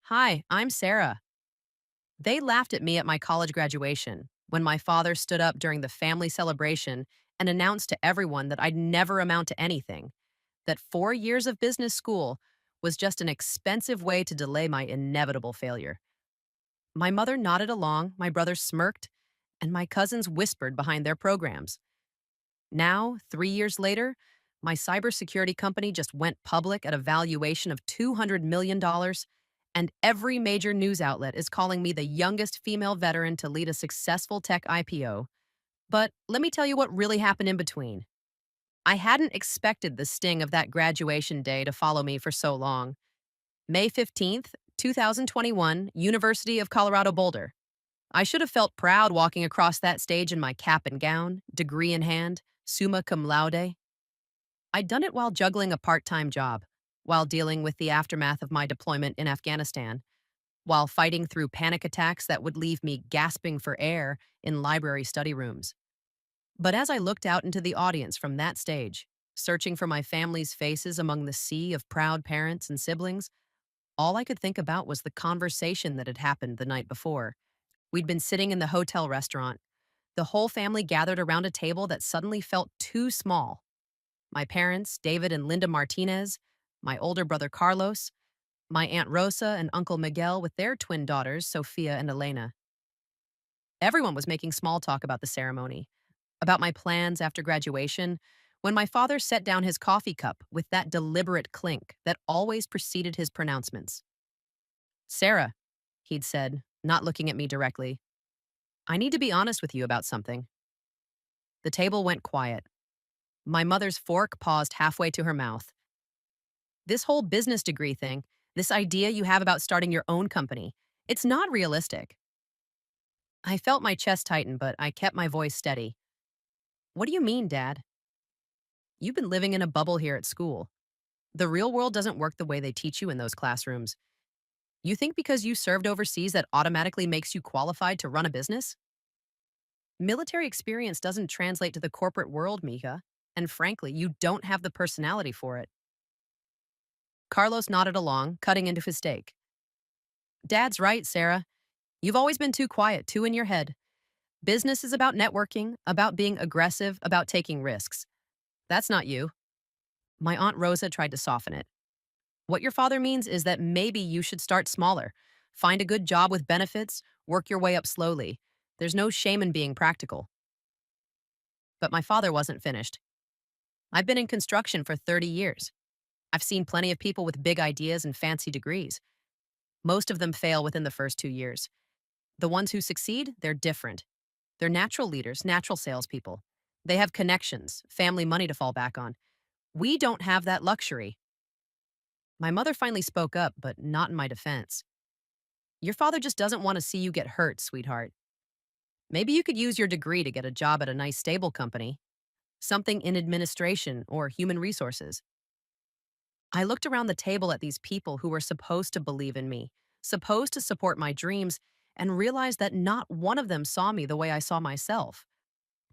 Hi, I'm Sarah. They laughed at me at my college graduation when my father stood up during the family celebration and announced to everyone that I'd never amount to anything, that 4 years of business school was just an expensive way to delay my inevitable failure. My mother nodded along, my brother smirked, and my cousins whispered behind their programs. Now, 3 years later, my cybersecurity company just went public at a valuation of $200 million, and every major news outlet is calling me the youngest female veteran to lead a successful tech IPO. But let me tell you what really happened in between. I hadn't expected the sting of that graduation day to follow me for so long. May 15th, 2021, University of Colorado Boulder. I should have felt proud walking across that stage in my cap and gown, degree in hand, summa cum laude. I'd done it while juggling a part time job, while dealing with the aftermath of my deployment in Afghanistan, while fighting through panic attacks that would leave me gasping for air in library study rooms. But as I looked out into the audience from that stage, searching for my family's faces among the sea of proud parents and siblings, all I could think about was the conversation that had happened the night before. We'd been sitting in the hotel restaurant, the whole family gathered around a table that suddenly felt too small. My parents, David and Linda Martinez, my older brother Carlos, my Aunt Rosa and Uncle Miguel with their twin daughters, Sophia and Elena. Everyone was making small talk about the ceremony, about my plans after graduation, when my father set down his coffee cup with that deliberate clink that always preceded his pronouncements. Sarah, he'd said, not looking at me directly, I need to be honest with you about something. The table went quiet. My mother's fork paused halfway to her mouth. This whole business degree thing, this idea you have about starting your own company, it's not realistic. I felt my chest tighten, but I kept my voice steady. What do you mean, Dad? You've been living in a bubble here at school. The real world doesn't work the way they teach you in those classrooms. You think because you served overseas that automatically makes you qualified to run a business? Military experience doesn't translate to the corporate world, Mika, and frankly, you don't have the personality for it. Carlos nodded along, cutting into his steak. Dad's right, Sarah. You've always been too quiet, too in your head. Business is about networking, about being aggressive, about taking risks. That's not you. My Aunt Rosa tried to soften it. What your father means is that maybe you should start smaller. Find a good job with benefits, work your way up slowly. There's no shame in being practical. But my father wasn't finished. I've been in construction for 30 years. I've seen plenty of people with big ideas and fancy degrees. Most of them fail within the first 2 years. The ones who succeed, they're different. They're natural leaders, natural salespeople. They have connections, family money to fall back on. We don't have that luxury. My mother finally spoke up, but not in my defense. Your father just doesn't want to see you get hurt, sweetheart. Maybe you could use your degree to get a job at a nice stable company, something in administration or human resources. I looked around the table at these people who were supposed to believe in me, supposed to support my dreams, and realized that not one of them saw me the way I saw myself.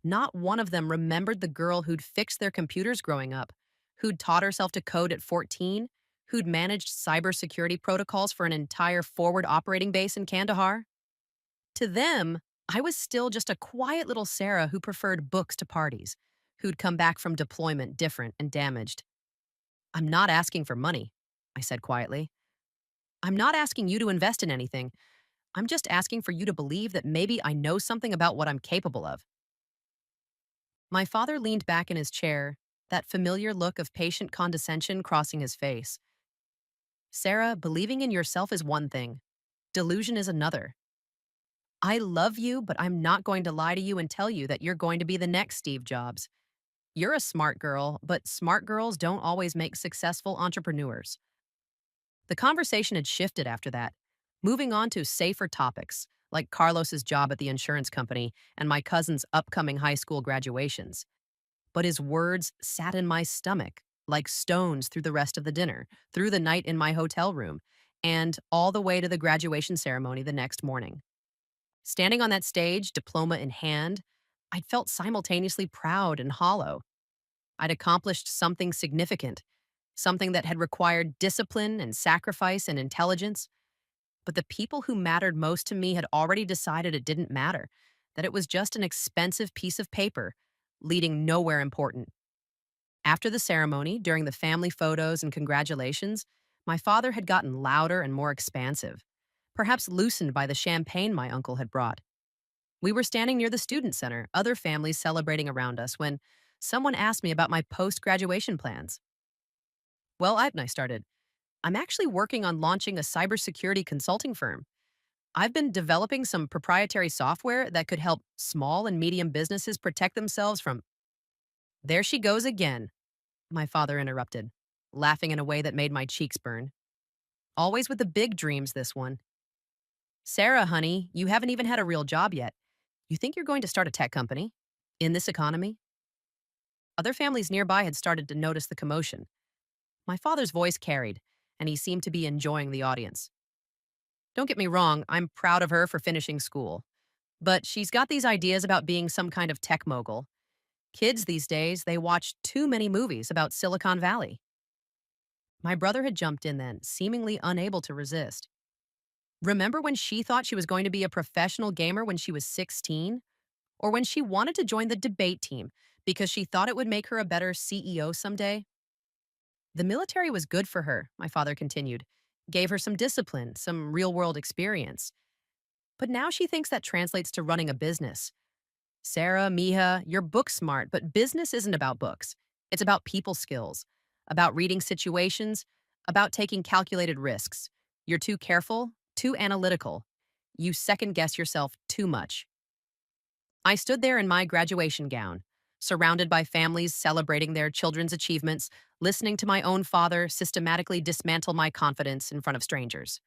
Not one of them remembered the girl who'd fixed their computers growing up, who'd taught herself to code at 14, who'd managed cybersecurity protocols for an entire forward operating base in Kandahar. To them, I was still just a quiet little Sarah who preferred books to parties, who'd come back from deployment different and damaged. I'm not asking for money, I said quietly. I'm not asking you to invest in anything. I'm just asking for you to believe that maybe I know something about what I'm capable of. My father leaned back in his chair, that familiar look of patient condescension crossing his face. Sarah, believing in yourself is one thing. Delusion is another. I love you, but I'm not going to lie to you and tell you that you're going to be the next Steve Jobs. You're a smart girl, but smart girls don't always make successful entrepreneurs. The conversation had shifted after that, moving on to safer topics, like Carlos's job at the insurance company and my cousin's upcoming high school graduations. But his words sat in my stomach like stones through the rest of the dinner, through the night in my hotel room, and all the way to the graduation ceremony the next morning. Standing on that stage, diploma in hand, I'd felt simultaneously proud and hollow. I'd accomplished something significant, something that had required discipline and sacrifice and intelligence. But the people who mattered most to me had already decided it didn't matter, that it was just an expensive piece of paper, leading nowhere important. After the ceremony, during the family photos and congratulations, my father had gotten louder and more expansive, perhaps loosened by the champagne my uncle had brought. We were standing near the student center, other families celebrating around us, when someone asked me about my post graduation plans. Well, I started. I'm actually working on launching a cybersecurity consulting firm. I've been developing some proprietary software that could help small and medium businesses protect themselves from. There she goes again, my father interrupted, laughing in a way that made my cheeks burn. Always with the big dreams, this one. Sarah, honey, you haven't even had a real job yet. You think you're going to start a tech company? In this economy? Other families nearby had started to notice the commotion. My father's voice carried, and he seemed to be enjoying the audience. Don't get me wrong, I'm proud of her for finishing school. But she's got these ideas about being some kind of tech mogul. Kids these days, they watch too many movies about Silicon Valley. My brother had jumped in then, seemingly unable to resist. Remember when she thought she was going to be a professional gamer when she was 16? Or when she wanted to join the debate team because she thought it would make her a better CEO someday? The military was good for her, my father continued. Gave her some discipline, some real world experience. But now she thinks that translates to running a business. Sarah, Miha, you're book smart, but business isn't about books. It's about people skills, about reading situations, about taking calculated risks. You're too careful, too analytical. You second guess yourself too much. I stood there in my graduation gown, surrounded by families celebrating their children's achievements, listening to my own father systematically dismantle my confidence in front of strangers.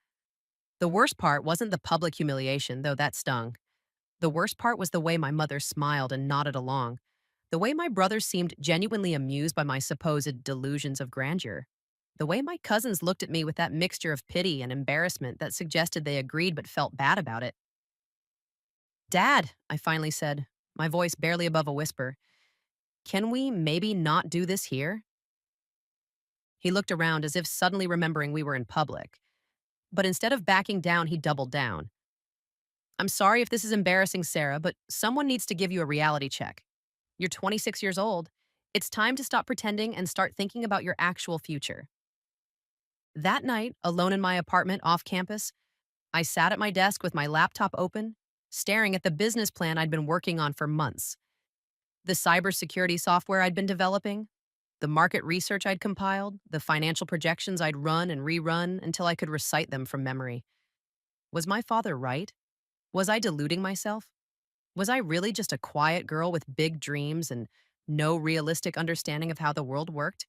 The worst part wasn't the public humiliation, though that stung. The worst part was the way my mother smiled and nodded along, the way my brother seemed genuinely amused by my supposed delusions of grandeur, the way my cousins looked at me with that mixture of pity and embarrassment that suggested they agreed but felt bad about it. Dad, I finally said, my voice barely above a whisper, can we maybe not do this here? He looked around as if suddenly remembering we were in public. But instead of backing down, he doubled down. I'm sorry if this is embarrassing, Sarah, but someone needs to give you a reality check. You're 26 years old. It's time to stop pretending and start thinking about your actual future. That night, alone in my apartment off campus, I sat at my desk with my laptop open, staring at the business plan I'd been working on for months. The cybersecurity software I'd been developing, the market research I'd compiled, the financial projections I'd run and rerun until I could recite them from memory. Was my father right? Was I deluding myself? Was I really just a quiet girl with big dreams and no realistic understanding of how the world worked?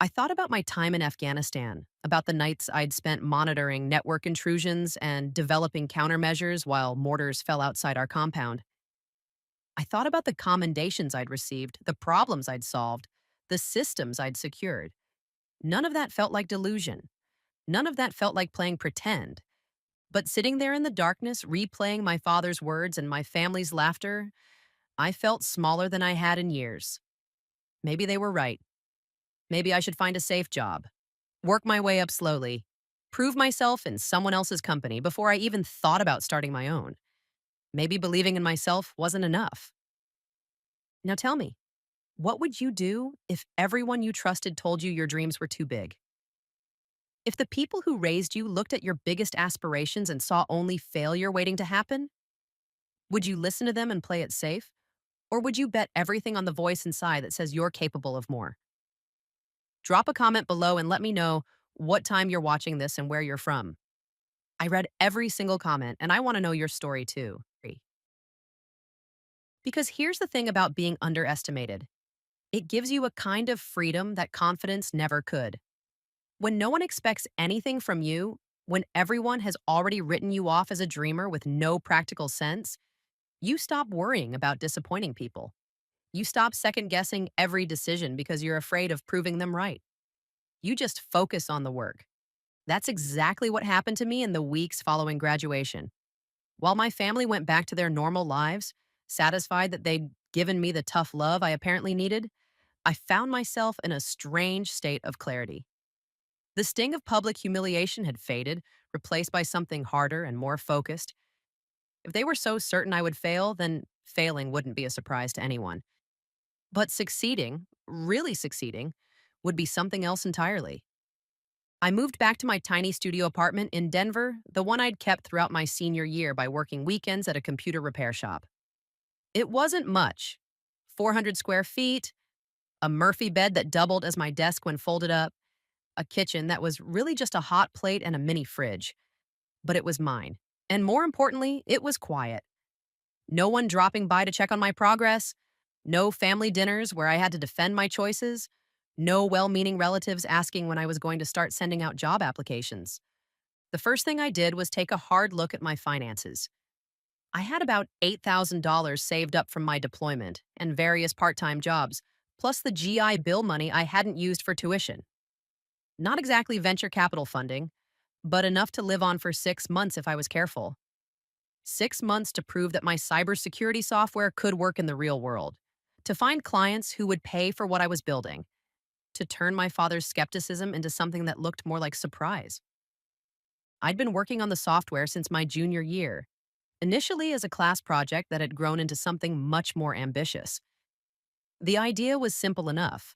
I thought about my time in Afghanistan, about the nights I'd spent monitoring network intrusions and developing countermeasures while mortars fell outside our compound. I thought about the commendations I'd received, the problems I'd solved, the systems I'd secured. None of that felt like delusion. None of that felt like playing pretend. But sitting there in the darkness, replaying my father's words and my family's laughter, I felt smaller than I had in years. Maybe they were right. Maybe I should find a safe job, work my way up slowly, prove myself in someone else's company before I even thought about starting my own. Maybe believing in myself wasn't enough. Now tell me, what would you do if everyone you trusted told you your dreams were too big? If the people who raised you looked at your biggest aspirations and saw only failure waiting to happen? Would you listen to them and play it safe? Or would you bet everything on the voice inside that says you're capable of more? Drop a comment below and let me know what time you're watching this and where you're from. I read every single comment and I want to know your story too. Because here's the thing about being underestimated, it gives you a kind of freedom that confidence never could. When no one expects anything from you, when everyone has already written you off as a dreamer with no practical sense, you stop worrying about disappointing people. You stop second guessing every decision because you're afraid of proving them right. You just focus on the work. That's exactly what happened to me in the weeks following graduation. While my family went back to their normal lives, satisfied that they'd given me the tough love I apparently needed, I found myself in a strange state of clarity. The sting of public humiliation had faded, replaced by something harder and more focused. If they were so certain I would fail, then failing wouldn't be a surprise to anyone. But succeeding, really succeeding, would be something else entirely. I moved back to my tiny studio apartment in Denver, the one I'd kept throughout my senior year by working weekends at a computer repair shop. It wasn't much: 400 square feet, a Murphy bed that doubled as my desk when folded up, a kitchen that was really just a hot plate and a mini fridge. But it was mine. And more importantly, it was quiet. No one dropping by to check on my progress, no family dinners where I had to defend my choices, no well meaning relatives asking when I was going to start sending out job applications. The first thing I did was take a hard look at my finances. I had about $8,000 saved up from my deployment and various part time jobs, plus the GI Bill money I hadn't used for tuition. Not exactly venture capital funding, but enough to live on for 6 months if I was careful. 6 months to prove that my cybersecurity software could work in the real world, to find clients who would pay for what I was building, to turn my father's skepticism into something that looked more like surprise. I'd been working on the software since my junior year, initially as a class project that had grown into something much more ambitious. The idea was simple enough.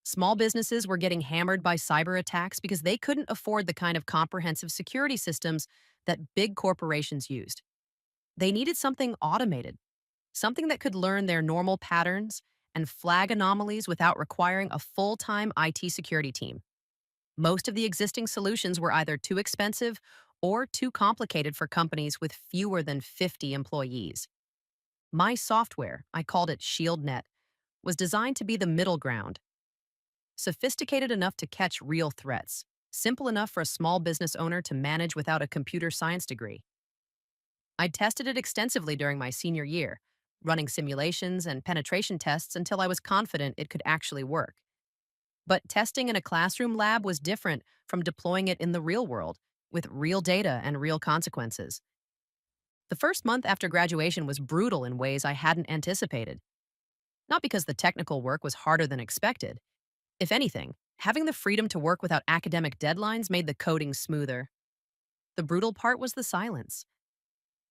Small businesses were getting hammered by cyber attacks because they couldn't afford the kind of comprehensive security systems that big corporations used. They needed something automated, something that could learn their normal patterns and flag anomalies without requiring a full time IT security team. Most of the existing solutions were either too expensive or too complicated for companies with fewer than 50 employees. My software, I called it ShieldNet, was designed to be the middle ground, sophisticated enough to catch real threats, simple enough for a small business owner to manage without a computer science degree. I tested it extensively during my senior year, running simulations and penetration tests until I was confident it could actually work. But testing in a classroom lab was different from deploying it in the real world, with real data and real consequences. The first month after graduation was brutal in ways I hadn't anticipated. Not because the technical work was harder than expected. If anything, having the freedom to work without academic deadlines made the coding smoother. The brutal part was the silence.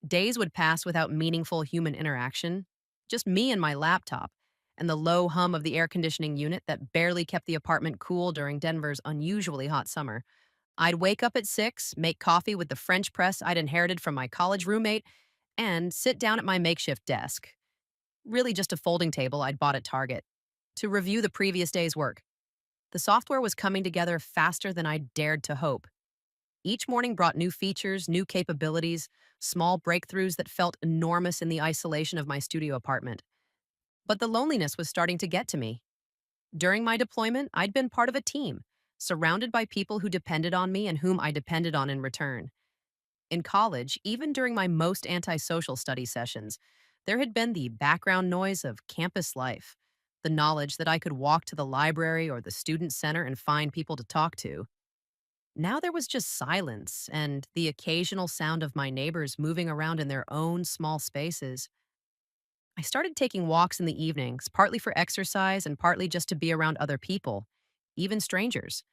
Days would pass without meaningful human interaction, just me and my laptop, and the low hum of the air conditioning unit that barely kept the apartment cool during Denver's unusually hot summer. I'd wake up at 6, make coffee with the French press I'd inherited from my college roommate, and sit down at my makeshift desk, really just a folding table I'd bought at Target, to review the previous day's work. The software was coming together faster than I dared to hope. Each morning brought new features, new capabilities, small breakthroughs that felt enormous in the isolation of my studio apartment. But the loneliness was starting to get to me. During my deployment, I'd been part of a team, surrounded by people who depended on me and whom I depended on in return. In college, even during my most antisocial study sessions, there had been the background noise of campus life, the knowledge that I could walk to the library or the student center and find people to talk to. Now there was just silence and the occasional sound of my neighbors moving around in their own small spaces. I started taking walks in the evenings, partly for exercise and partly just to be around other people, even strangers.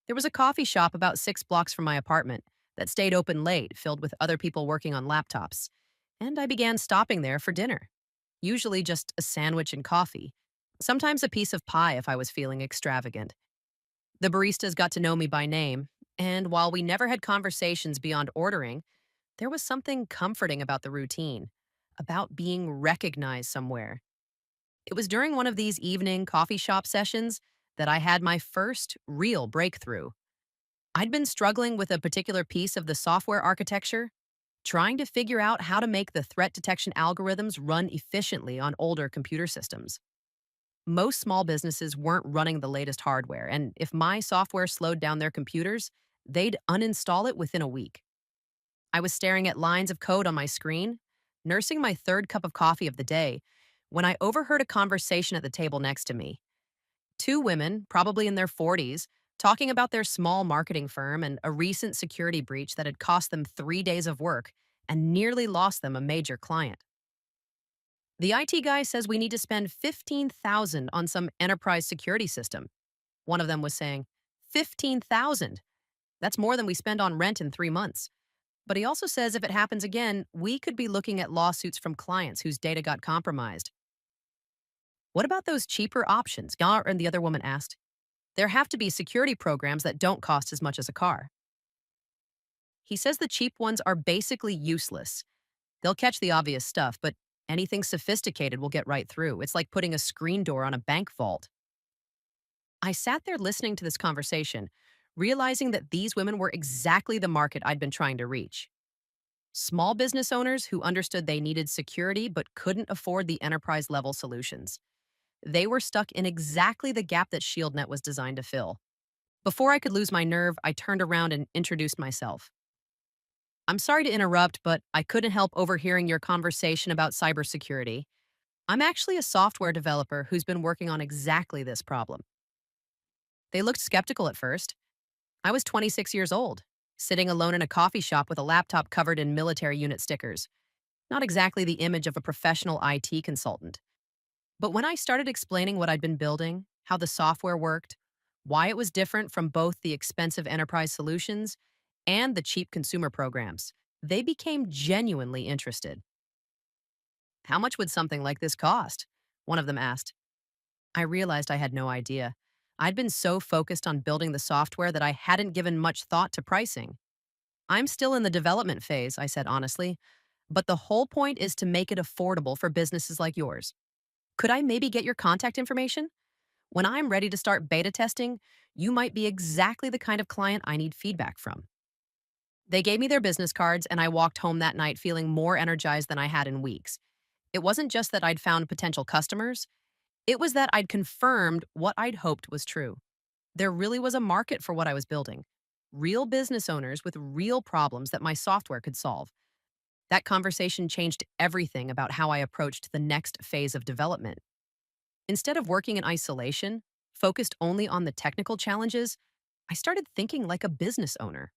There was a coffee shop about 6 blocks from my apartment that stayed open late, filled with other people working on laptops. And I began stopping there for dinner, usually just a sandwich and coffee, sometimes a piece of pie if I was feeling extravagant. The baristas got to know me by name, and while we never had conversations beyond ordering, there was something comforting about the routine, about being recognized somewhere. It was during one of these evening coffee shop sessions that I had my first real breakthrough. I'd been struggling with a particular piece of the software architecture, trying to figure out how to make the threat detection algorithms run efficiently on older computer systems. Most small businesses weren't running the latest hardware, and if my software slowed down their computers, they'd uninstall it within a week. I was staring at lines of code on my screen, nursing my third cup of coffee of the day, when I overheard a conversation at the table next to me. Two women, probably in their 40s, talking about their small marketing firm and a recent security breach that had cost them 3 days of work and nearly lost them a major client. The IT guy says we need to spend 15,000 on some enterprise security system. One of them was saying, 15,000. That's more than we spend on rent in 3 months. But he also says if it happens again, we could be looking at lawsuits from clients whose data got compromised. What about those cheaper options? Yar and the other woman asked. There have to be security programs that don't cost as much as a car. He says the cheap ones are basically useless. They'll catch the obvious stuff, but anything sophisticated will get right through. It's like putting a screen door on a bank vault. I sat there listening to this conversation, realizing that these women were exactly the market I'd been trying to reach. Small business owners who understood they needed security but couldn't afford the enterprise level solutions. They were stuck in exactly the gap that ShieldNet was designed to fill. Before I could lose my nerve, I turned around and introduced myself. I'm sorry to interrupt, but I couldn't help overhearing your conversation about cybersecurity. I'm actually a software developer who's been working on exactly this problem. They looked skeptical at first. I was 26 years old, sitting alone in a coffee shop with a laptop covered in military unit stickers. Not exactly the image of a professional IT consultant. But when I started explaining what I'd been building, how the software worked, why it was different from both the expensive enterprise solutions and the cheap consumer programs, they became genuinely interested. How much would something like this cost? One of them asked. I realized I had no idea. I'd been so focused on building the software that I hadn't given much thought to pricing. I'm still in the development phase, I said honestly, but the whole point is to make it affordable for businesses like yours. Could I maybe get your contact information? When I'm ready to start beta testing, you might be exactly the kind of client I need feedback from. They gave me their business cards, and I walked home that night feeling more energized than I had in weeks. It wasn't just that I'd found potential customers, it was that I'd confirmed what I'd hoped was true. There really was a market for what I was building. Real business owners with real problems that my software could solve. That conversation changed everything about how I approached the next phase of development. Instead of working in isolation, focused only on the technical challenges, I started thinking like a business owner.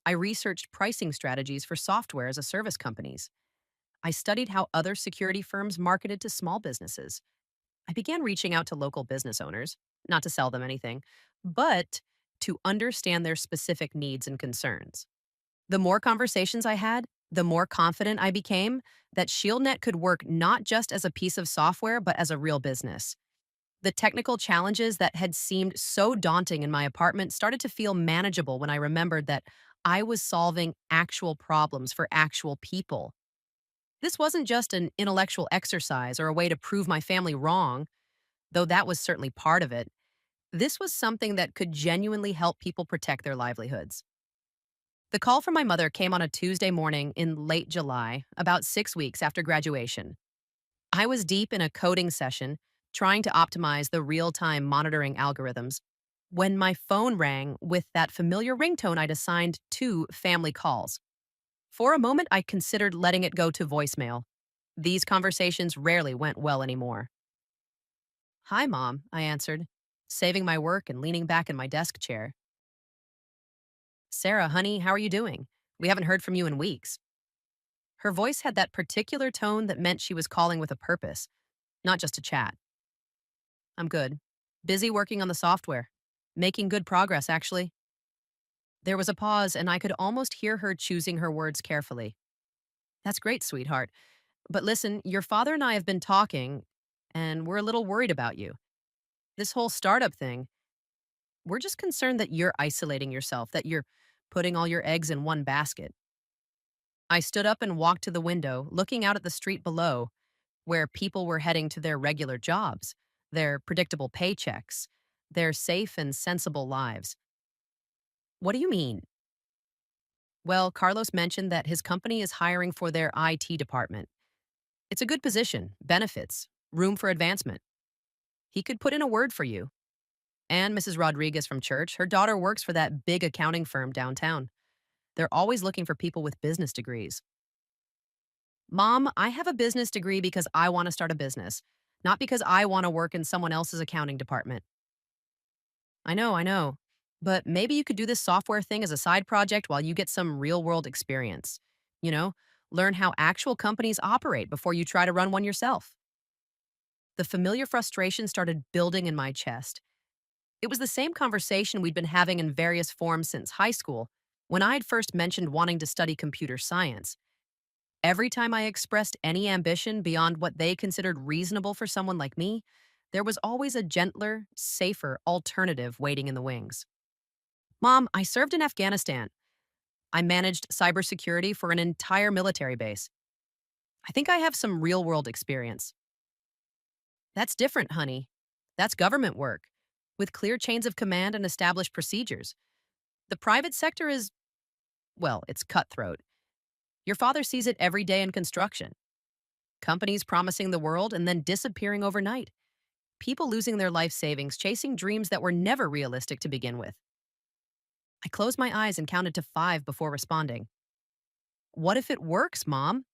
I researched pricing strategies for software as a service companies. I studied how other security firms marketed to small businesses. I began reaching out to local business owners, not to sell them anything, but to understand their specific needs and concerns. The more conversations I had, the more confident I became that ShieldNet could work not just as a piece of software, but as a real business. The technical challenges that had seemed so daunting in my apartment started to feel manageable when I remembered that I was solving actual problems for actual people. This wasn't just an intellectual exercise or a way to prove my family wrong, though that was certainly part of it. This was something that could genuinely help people protect their livelihoods. The call from my mother came on a Tuesday morning in late July, about 6 weeks after graduation. I was deep in a coding session, trying to optimize the real-time monitoring algorithms, when my phone rang with that familiar ringtone I'd assigned to family calls. For a moment, I considered letting it go to voicemail. These conversations rarely went well anymore. Hi, Mom, I answered, saving my work and leaning back in my desk chair. Sarah, honey, how are you doing? We haven't heard from you in weeks. Her voice had that particular tone that meant she was calling with a purpose, not just to chat. I'm good. Busy working on the software. Making good progress, actually. There was a pause, and I could almost hear her choosing her words carefully. That's great, sweetheart. But listen, your father and I have been talking, and we're a little worried about you. This whole startup thing, we're just concerned that you're isolating yourself, that you're putting all your eggs in one basket. I stood up and walked to the window, looking out at the street below, where people were heading to their regular jobs, their predictable paychecks, their safe and sensible lives. What do you mean? Well, Carlos mentioned that his company is hiring for their IT department. It's a good position, benefits, room for advancement. He could put in a word for you. And Mrs. Rodriguez from church, her daughter works for that big accounting firm downtown. They're always looking for people with business degrees. Mom, I have a business degree because I want to start a business, not because I want to work in someone else's accounting department. I know. But maybe you could do this software thing as a side project while you get some real world experience. You know, learn how actual companies operate before you try to run one yourself. The familiar frustration started building in my chest. It was the same conversation we'd been having in various forms since high school when I'd first mentioned wanting to study computer science. Every time I expressed any ambition beyond what they considered reasonable for someone like me, there was always a gentler, safer alternative waiting in the wings. Mom, I served in Afghanistan. I managed cybersecurity for an entire military base. I think I have some real world experience. That's different, honey. That's government work, with clear chains of command and established procedures. The private sector is, well, it's cutthroat. Your father sees it every day in construction. Companies promising the world and then disappearing overnight. People losing their life savings chasing dreams that were never realistic to begin with. I closed my eyes and counted to 5 before responding. What if it works, Mom?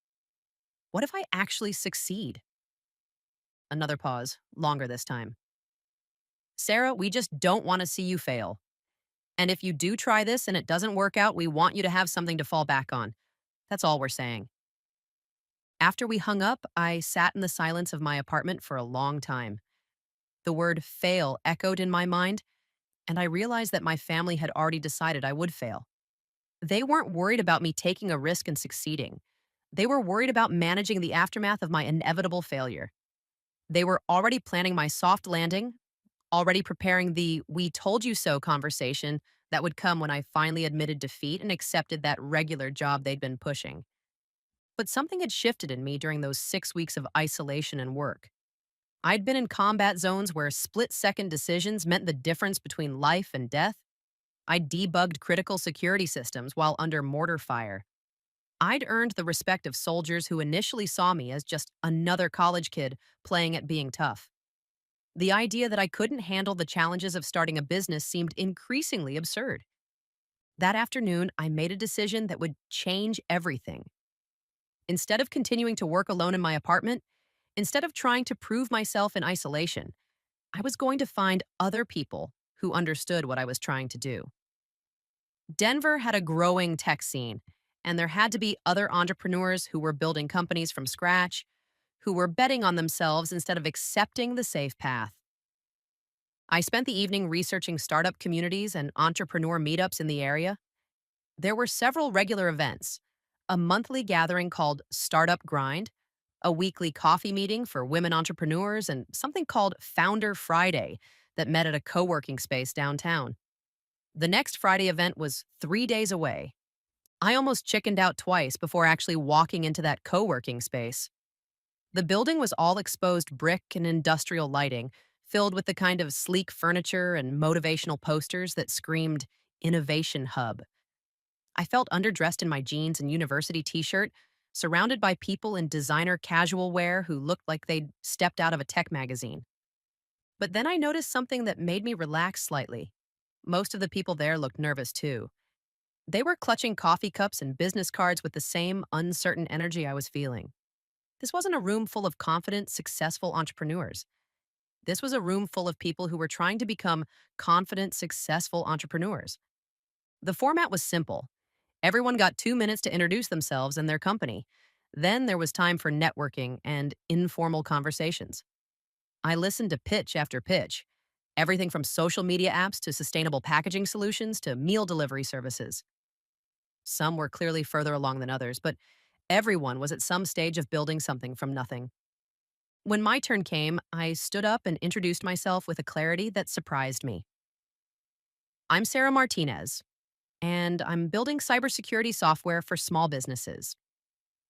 What if I actually succeed? Another pause, longer this time. Sarah, we just don't want to see you fail. And if you do try this and it doesn't work out, we want you to have something to fall back on. That's all we're saying. After we hung up, I sat in the silence of my apartment for a long time. The word fail echoed in my mind, and I realized that my family had already decided I would fail. They weren't worried about me taking a risk and succeeding. They were worried about managing the aftermath of my inevitable failure. They were already planning my soft landing, already preparing the "we told you so" conversation that would come when I finally admitted defeat and accepted that regular job they'd been pushing. But something had shifted in me during those 6 weeks of isolation and work. I'd been in combat zones where split second decisions meant the difference between life and death. I debugged critical security systems while under mortar fire. I'd earned the respect of soldiers who initially saw me as just another college kid playing at being tough. The idea that I couldn't handle the challenges of starting a business seemed increasingly absurd. That afternoon, I made a decision that would change everything. Instead of continuing to work alone in my apartment, instead of trying to prove myself in isolation, I was going to find other people who understood what I was trying to do. Denver had a growing tech scene, and there had to be other entrepreneurs who were building companies from scratch, who were betting on themselves instead of accepting the safe path. I spent the evening researching startup communities and entrepreneur meetups in the area. There were several regular events: a monthly gathering called Startup Grind, a weekly coffee meeting for women entrepreneurs, and something called Founder Friday that met at a co working space downtown. The next Friday event was 3 days away. I almost chickened out twice before actually walking into that co working space. The building was all exposed brick and industrial lighting, filled with the kind of sleek furniture and motivational posters that screamed Innovation Hub. I felt underdressed in my jeans and university t shirt, surrounded by people in designer casual wear who looked like they'd stepped out of a tech magazine. But then I noticed something that made me relax slightly. Most of the people there looked nervous too. They were clutching coffee cups and business cards with the same uncertain energy I was feeling. This wasn't a room full of confident, successful entrepreneurs. This was a room full of people who were trying to become confident, successful entrepreneurs. The format was simple. Everyone got 2 minutes to introduce themselves and their company. Then there was time for networking and informal conversations. I listened to pitch after pitch, everything from social media apps to sustainable packaging solutions to meal delivery services. Some were clearly further along than others, but everyone was at some stage of building something from nothing. When my turn came, I stood up and introduced myself with a clarity that surprised me. I'm Sarah Martinez, and I'm building cybersecurity software for small businesses.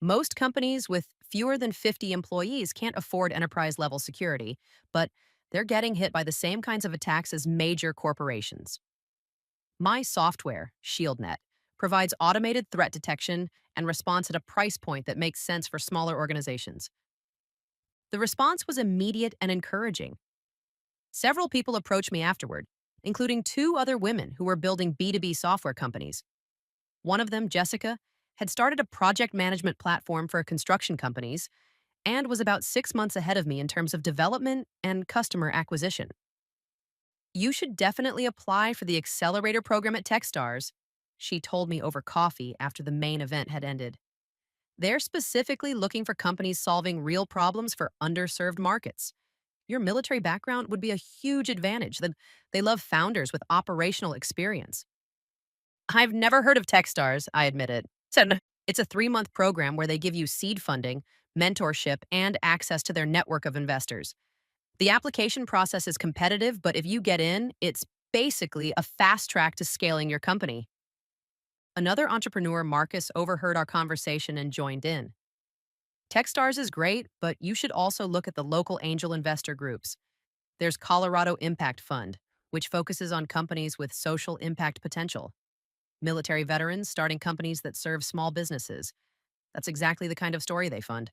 Most companies with fewer than 50 employees can't afford enterprise level security, but they're getting hit by the same kinds of attacks as major corporations. My software, ShieldNet, provides automated threat detection and response at a price point that makes sense for smaller organizations. The response was immediate and encouraging. Several people approached me afterward, including 2 other women who were building B2B software companies. One of them, Jessica, had started a project management platform for construction companies and was about 6 months ahead of me in terms of development and customer acquisition. You should definitely apply for the accelerator program at Techstars, she told me over coffee after the main event had ended. They're specifically looking for companies solving real problems for underserved markets. Your military background would be a huge advantage. That they love founders with operational experience. I've never heard of Techstars, I admit it. It's a 3-month program where they give you seed funding, mentorship, and access to their network of investors. The application process is competitive, but if you get in, it's basically a fast track to scaling your company. Another entrepreneur, Marcus, overheard our conversation and joined in. Techstars is great, but you should also look at the local angel investor groups. There's Colorado Impact Fund, which focuses on companies with social impact potential. Military veterans starting companies that serve small businesses. That's exactly the kind of story they fund.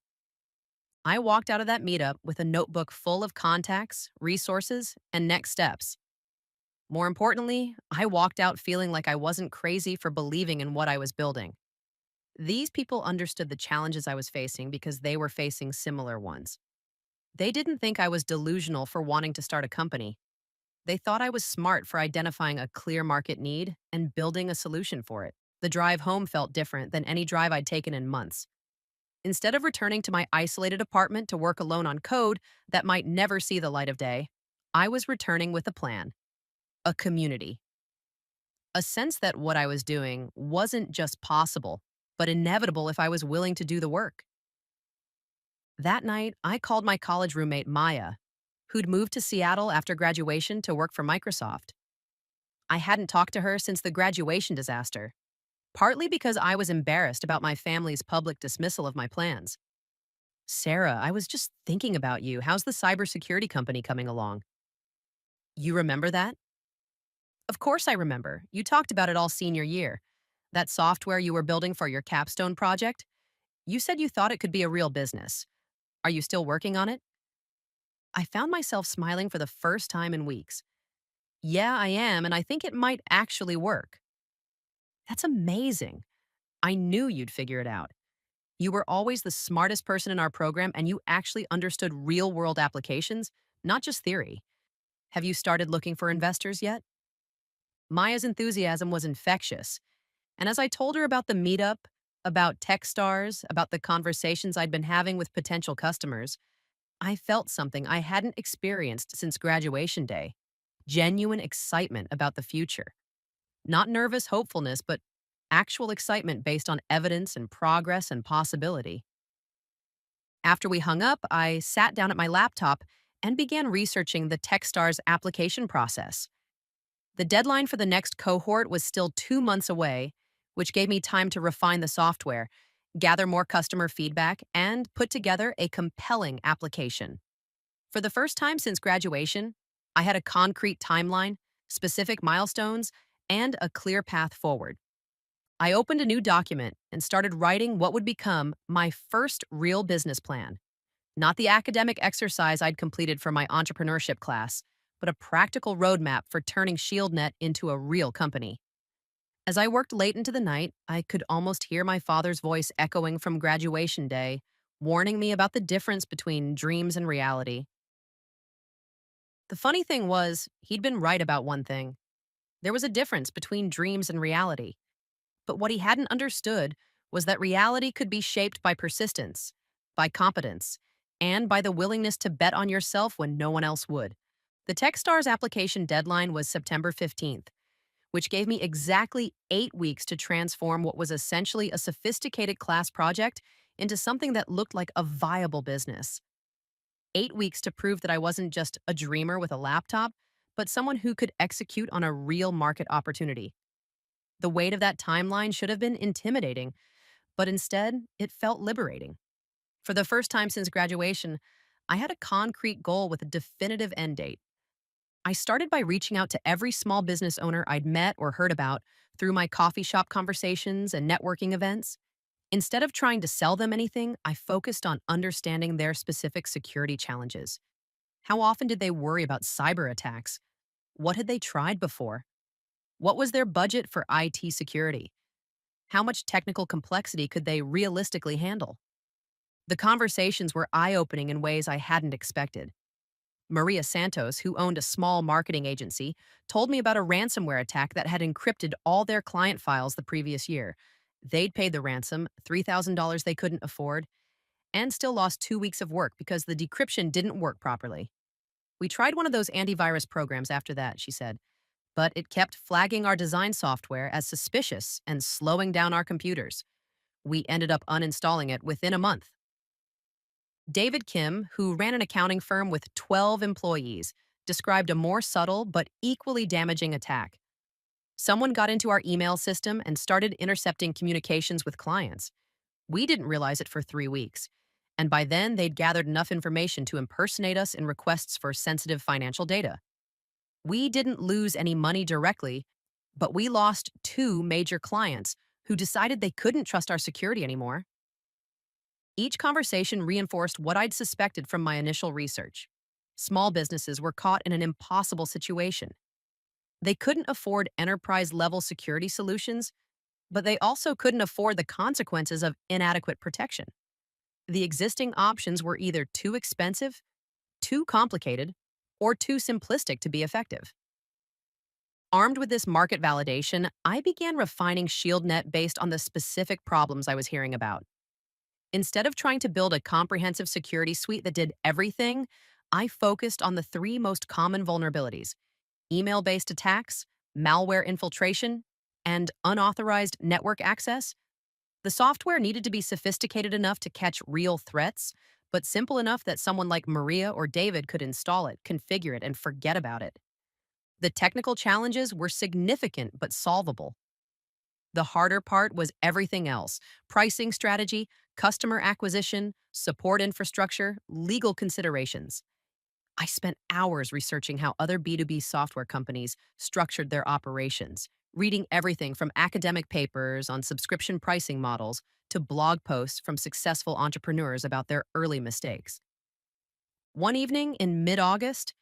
I walked out of that meetup with a notebook full of contacts, resources, and next steps. More importantly, I walked out feeling like I wasn't crazy for believing in what I was building. These people understood the challenges I was facing because they were facing similar ones. They didn't think I was delusional for wanting to start a company. They thought I was smart for identifying a clear market need and building a solution for it. The drive home felt different than any drive I'd taken in months. Instead of returning to my isolated apartment to work alone on code that might never see the light of day, I was returning with a plan, a community, a sense that what I was doing wasn't just possible, but inevitable if I was willing to do the work. That night, I called my college roommate, Maya, who'd moved to Seattle after graduation to work for Microsoft. I hadn't talked to her since the graduation disaster, partly because I was embarrassed about my family's public dismissal of my plans. Sarah, I was just thinking about you. How's the cybersecurity company coming along? You remember that? Of course I remember. You talked about it all senior year. That software you were building for your capstone project? You said you thought it could be a real business. Are you still working on it? I found myself smiling for the first time in weeks. Yeah, I am, and I think it might actually work. That's amazing. I knew you'd figure it out. You were always the smartest person in our program, and you actually understood real world applications, not just theory. Have you started looking for investors yet? Maya's enthusiasm was infectious. And as I told her about the meetup, about Techstars, about the conversations I'd been having with potential customers, I felt something I hadn't experienced since graduation day: genuine excitement about the future. Not nervous hopefulness, but actual excitement based on evidence and progress and possibility. After we hung up, I sat down at my laptop and began researching the Techstars application process. The deadline for the next cohort was still 2 months away, which gave me time to refine the software, gather more customer feedback, and put together a compelling application. For the first time since graduation, I had a concrete timeline, specific milestones, and a clear path forward. I opened a new document and started writing what would become my first real business plan. Not the academic exercise I'd completed for my entrepreneurship class, but a practical roadmap for turning ShieldNet into a real company. As I worked late into the night, I could almost hear my father's voice echoing from graduation day, warning me about the difference between dreams and reality. The funny thing was, he'd been right about one thing. There was a difference between dreams and reality. But what he hadn't understood was that reality could be shaped by persistence, by competence, and by the willingness to bet on yourself when no one else would. The Techstars application deadline was September 15th, which gave me exactly 8 weeks to transform what was essentially a sophisticated class project into something that looked like a viable business. 8 weeks to prove that I wasn't just a dreamer with a laptop, but someone who could execute on a real market opportunity. The weight of that timeline should have been intimidating, but instead, it felt liberating. For the first time since graduation, I had a concrete goal with a definitive end date. I started by reaching out to every small business owner I'd met or heard about through my coffee shop conversations and networking events. Instead of trying to sell them anything, I focused on understanding their specific security challenges. How often did they worry about cyber attacks? What had they tried before? What was their budget for IT security? How much technical complexity could they realistically handle? The conversations were eye-opening in ways I hadn't expected. Maria Santos, who owned a small marketing agency, told me about a ransomware attack that had encrypted all their client files the previous year. They'd paid the ransom, $3,000 they couldn't afford, and still lost 2 weeks of work because the decryption didn't work properly. We tried one of those antivirus programs after that, she said, but it kept flagging our design software as suspicious and slowing down our computers. We ended up uninstalling it within a month. David Kim, who ran an accounting firm with 12 employees, described a more subtle but equally damaging attack. Someone got into our email system and started intercepting communications with clients. We didn't realize it for 3 weeks. And by then, they'd gathered enough information to impersonate us in requests for sensitive financial data. We didn't lose any money directly, but we lost two major clients who decided they couldn't trust our security anymore. Each conversation reinforced what I'd suspected from my initial research. Small businesses were caught in an impossible situation. They couldn't afford enterprise level security solutions, but they also couldn't afford the consequences of inadequate protection. The existing options were either too expensive, too complicated, or too simplistic to be effective. Armed with this market validation, I began refining ShieldNet based on the specific problems I was hearing about. Instead of trying to build a comprehensive security suite that did everything, I focused on the three most common vulnerabilities: email based attacks, malware infiltration, and unauthorized network access. The software needed to be sophisticated enough to catch real threats, but simple enough that someone like Maria or David could install it, configure it, and forget about it. The technical challenges were significant but solvable. The harder part was everything else: pricing strategy, customer acquisition, support infrastructure, legal considerations. I spent hours researching how other B2B software companies structured their operations, reading everything from academic papers on subscription pricing models to blog posts from successful entrepreneurs about their early mistakes. One evening in mid August,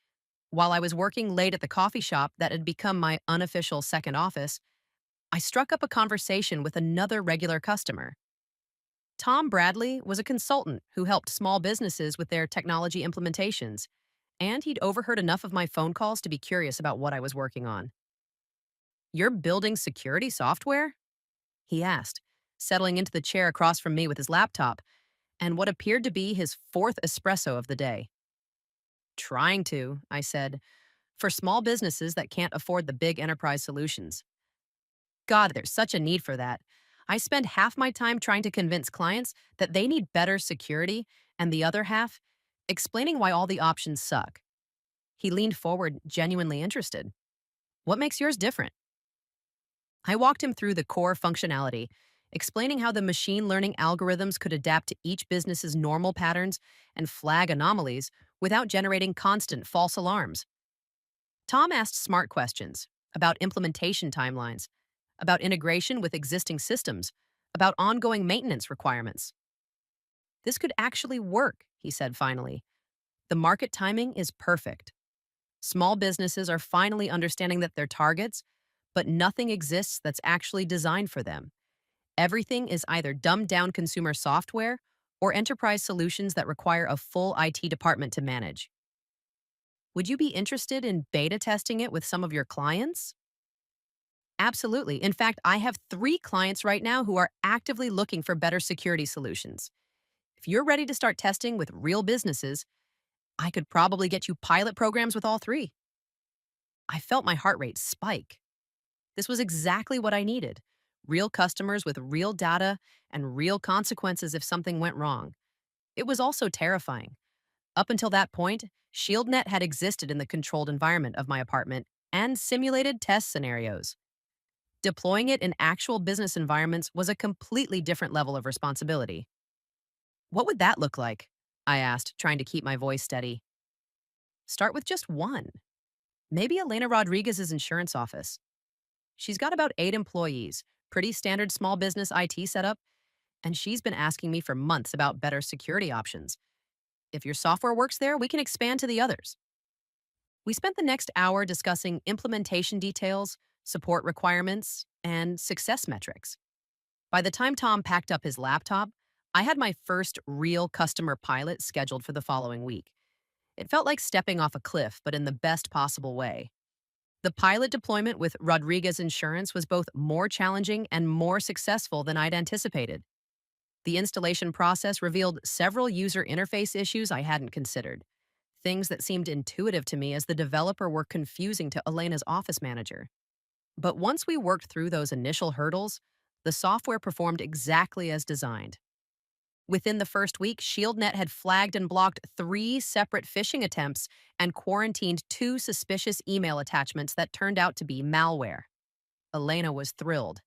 while I was working late at the coffee shop that had become my unofficial second office, I struck up a conversation with another regular customer. Tom Bradley was a consultant who helped small businesses with their technology implementations, and he'd overheard enough of my phone calls to be curious about what I was working on. "You're building security software?" he asked, settling into the chair across from me with his laptop and what appeared to be his fourth espresso of the day. "Trying to," I said, "for small businesses that can't afford the big enterprise solutions. God, there's such a need for that. I spend half my time trying to convince clients that they need better security, and the other half explaining why all the options suck." He leaned forward, genuinely interested. "What makes yours different?" I walked him through the core functionality, explaining how the machine learning algorithms could adapt to each business's normal patterns and flag anomalies without generating constant false alarms. Tom asked smart questions about implementation timelines, about integration with existing systems, about ongoing maintenance requirements. "This could actually work," he said finally. "The market timing is perfect. Small businesses are finally understanding that they're targets, but nothing exists that's actually designed for them. Everything is either dumbed down consumer software or enterprise solutions that require a full IT department to manage. Would you be interested in beta testing it with some of your clients?" "Absolutely. In fact, I have 3 clients right now who are actively looking for better security solutions. If you're ready to start testing with real businesses, I could probably get you pilot programs with all 3. I felt my heart rate spike. This was exactly what I needed: real customers with real data and real consequences if something went wrong. It was also terrifying. Up until that point, ShieldNet had existed in the controlled environment of my apartment and simulated test scenarios. Deploying it in actual business environments was a completely different level of responsibility. "What would that look like?" I asked, trying to keep my voice steady. "Start with just one. Maybe Elena Rodriguez's insurance office. She's got about 8 employees, pretty standard small business IT setup, and she's been asking me for months about better security options. If your software works there, we can expand to the others." We spent the next hour discussing implementation details, support requirements, and success metrics. By the time Tom packed up his laptop, I had my first real customer pilot scheduled for the following week. It felt like stepping off a cliff, but in the best possible way. The pilot deployment with Rodriguez Insurance was both more challenging and more successful than I'd anticipated. The installation process revealed several user interface issues I hadn't considered. Things that seemed intuitive to me as the developer were confusing to Elena's office manager. But once we worked through those initial hurdles, the software performed exactly as designed. Within the first week, ShieldNet had flagged and blocked 3 separate phishing attempts and quarantined 2 suspicious email attachments that turned out to be malware. Elena was thrilled.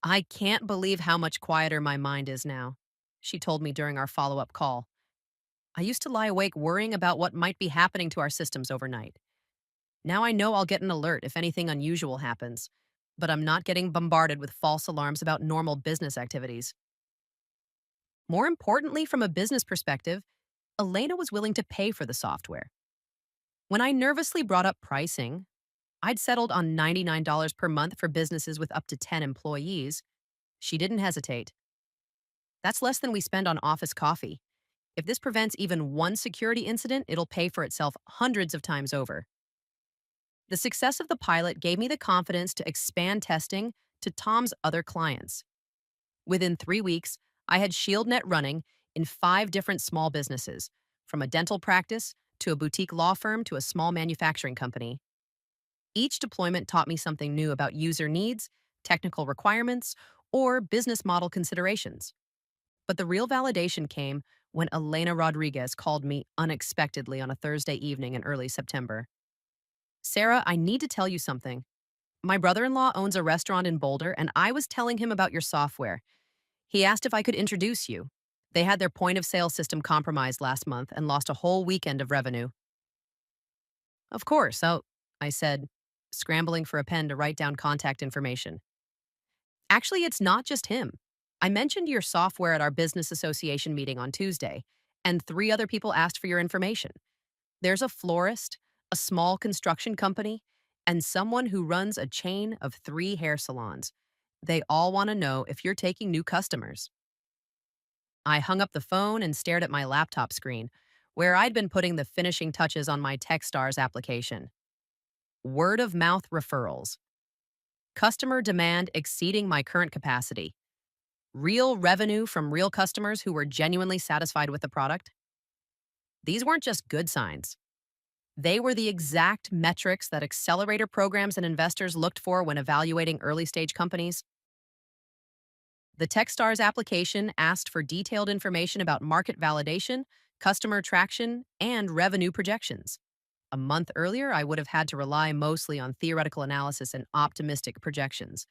I can't believe how much quieter my mind is now, she told me during our follow up call. I used to lie awake worrying about what might be happening to our systems overnight. Now I know I'll get an alert if anything unusual happens, but I'm not getting bombarded with false alarms about normal business activities. More importantly, from a business perspective, Elena was willing to pay for the software. When I nervously brought up pricing, I'd settled on $99 per month for businesses with up to 10 employees. She didn't hesitate. That's less than we spend on office coffee. If this prevents even one security incident, it'll pay for itself hundreds of times over. The success of the pilot gave me the confidence to expand testing to Tom's other clients. Within 3 weeks, I had ShieldNet running in 5 different small businesses, from a dental practice to a boutique law firm to a small manufacturing company. Each deployment taught me something new about user needs, technical requirements, or business model considerations. But the real validation came when Elena Rodriguez called me unexpectedly on a Thursday evening in early September. Sarah, I need to tell you something. My brother in law owns a restaurant in Boulder, and I was telling him about your software. He asked if I could introduce you. They had their point of sale system compromised last month and lost a whole weekend of revenue. Of course, I said, scrambling for a pen to write down contact information. Actually, it's not just him. I mentioned your software at our business association meeting on Tuesday, and 3 other people asked for your information. There's a florist, a small construction company, and someone who runs a chain of 3 hair salons. They all want to know if you're taking new customers. I hung up the phone and stared at my laptop screen, where I'd been putting the finishing touches on my Techstars application. Word of mouth referrals. Customer demand exceeding my current capacity. Real revenue from real customers who were genuinely satisfied with the product. These weren't just good signs. They were the exact metrics that accelerator programs and investors looked for when evaluating early stage companies. The Techstars application asked for detailed information about market validation, customer traction, and revenue projections. A month earlier, I would have had to rely mostly on theoretical analysis and optimistic projections.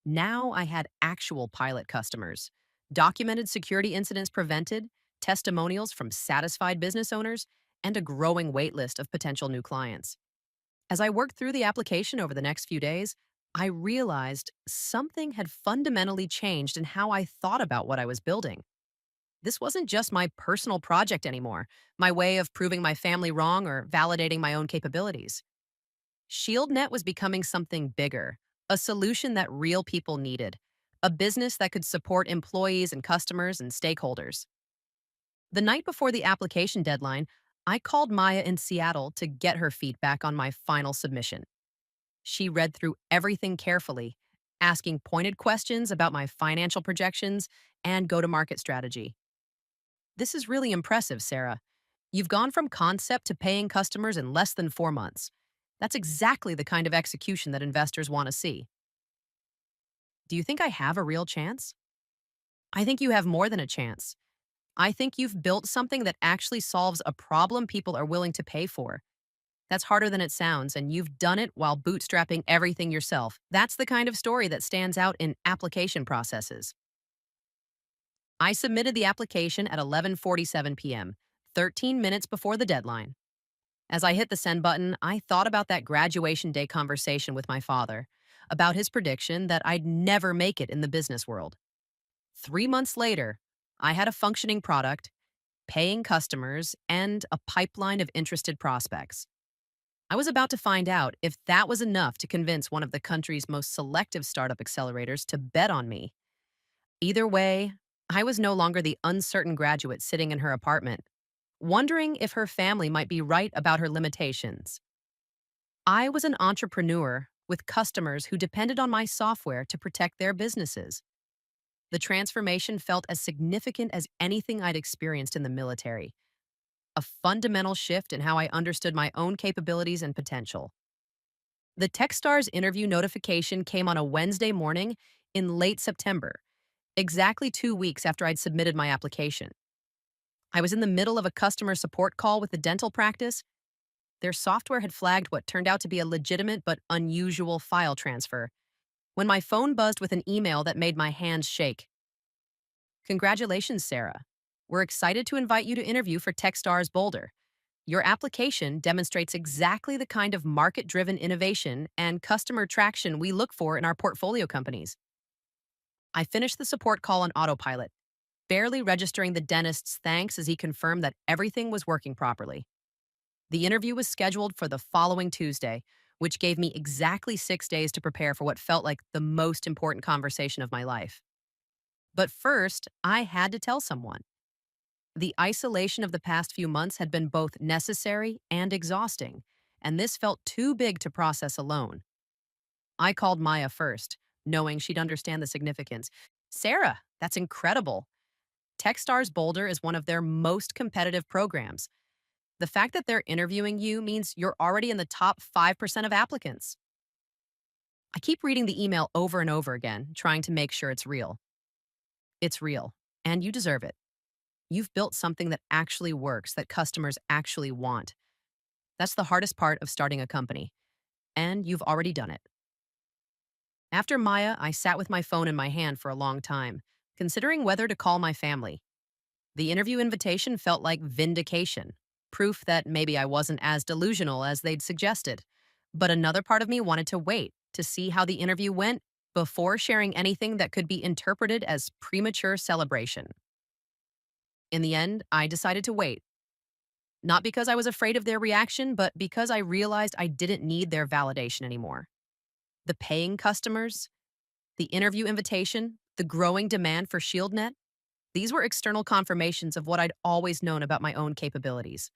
Now I had actual pilot customers, documented security incidents prevented, testimonials from satisfied business owners, and a growing waitlist of potential new clients. As I worked through the application over the next few days, I realized something had fundamentally changed in how I thought about what I was building. This wasn't just my personal project anymore, my way of proving my family wrong or validating my own capabilities. ShieldNet was becoming something bigger, a solution that real people needed, a business that could support employees and customers and stakeholders. The night before the application deadline, I called Maya in Seattle to get her feedback on my final submission. She read through everything carefully, asking pointed questions about my financial projections and go to market strategy. This is really impressive, Sarah. You've gone from concept to paying customers in less than 4 months. That's exactly the kind of execution that investors want to see. Do you think I have a real chance? I think you have more than a chance. I think you've built something that actually solves a problem people are willing to pay for. That's harder than it sounds, and you've done it while bootstrapping everything yourself. That's the kind of story that stands out in application processes. I submitted the application at 11:47 p.m., 13 minutes before the deadline. As I hit the send button, I thought about that graduation day conversation with my father, about his prediction that I'd never make it in the business world. 3 months later, I had a functioning product, paying customers, and a pipeline of interested prospects. I was about to find out if that was enough to convince one of the country's most selective startup accelerators to bet on me. Either way, I was no longer the uncertain graduate sitting in her apartment, wondering if her family might be right about her limitations. I was an entrepreneur with customers who depended on my software to protect their businesses. The transformation felt as significant as anything I'd experienced in the military. a fundamental shift in how I understood my own capabilities and potential. The Techstars interview notification came on a Wednesday morning in late September, exactly 2 weeks after I'd submitted my application. I was in the middle of a customer support call with the dental practice. Their software had flagged what turned out to be a legitimate but unusual file transfer when my phone buzzed with an email that made my hands shake. Congratulations, Sarah. We're excited to invite you to interview for Techstars Boulder. Your application demonstrates exactly the kind of market driven innovation and customer traction we look for in our portfolio companies. I finished the support call on autopilot, barely registering the dentist's thanks as he confirmed that everything was working properly. The interview was scheduled for the following Tuesday, which gave me exactly 6 days to prepare for what felt like the most important conversation of my life. But first, I had to tell someone. The isolation of the past few months had been both necessary and exhausting, and this felt too big to process alone. I called Maya first, knowing she'd understand the significance. Sarah, that's incredible. Techstars Boulder is one of their most competitive programs. The fact that they're interviewing you means you're already in the top 5% of applicants. I keep reading the email over and over again, trying to make sure it's real. It's real, and you deserve it. You've built something that actually works, that customers actually want. That's the hardest part of starting a company, and you've already done it. After Maya, I sat with my phone in my hand for a long time, considering whether to call my family. The interview invitation felt like vindication, proof that maybe I wasn't as delusional as they'd suggested. But another part of me wanted to wait to see how the interview went before sharing anything that could be interpreted as premature celebration. In the end, I decided to wait. Not because I was afraid of their reaction, but because I realized I didn't need their validation anymore. The paying customers, the interview invitation, the growing demand for ShieldNet, these were external confirmations of what I'd always known about my own capabilities.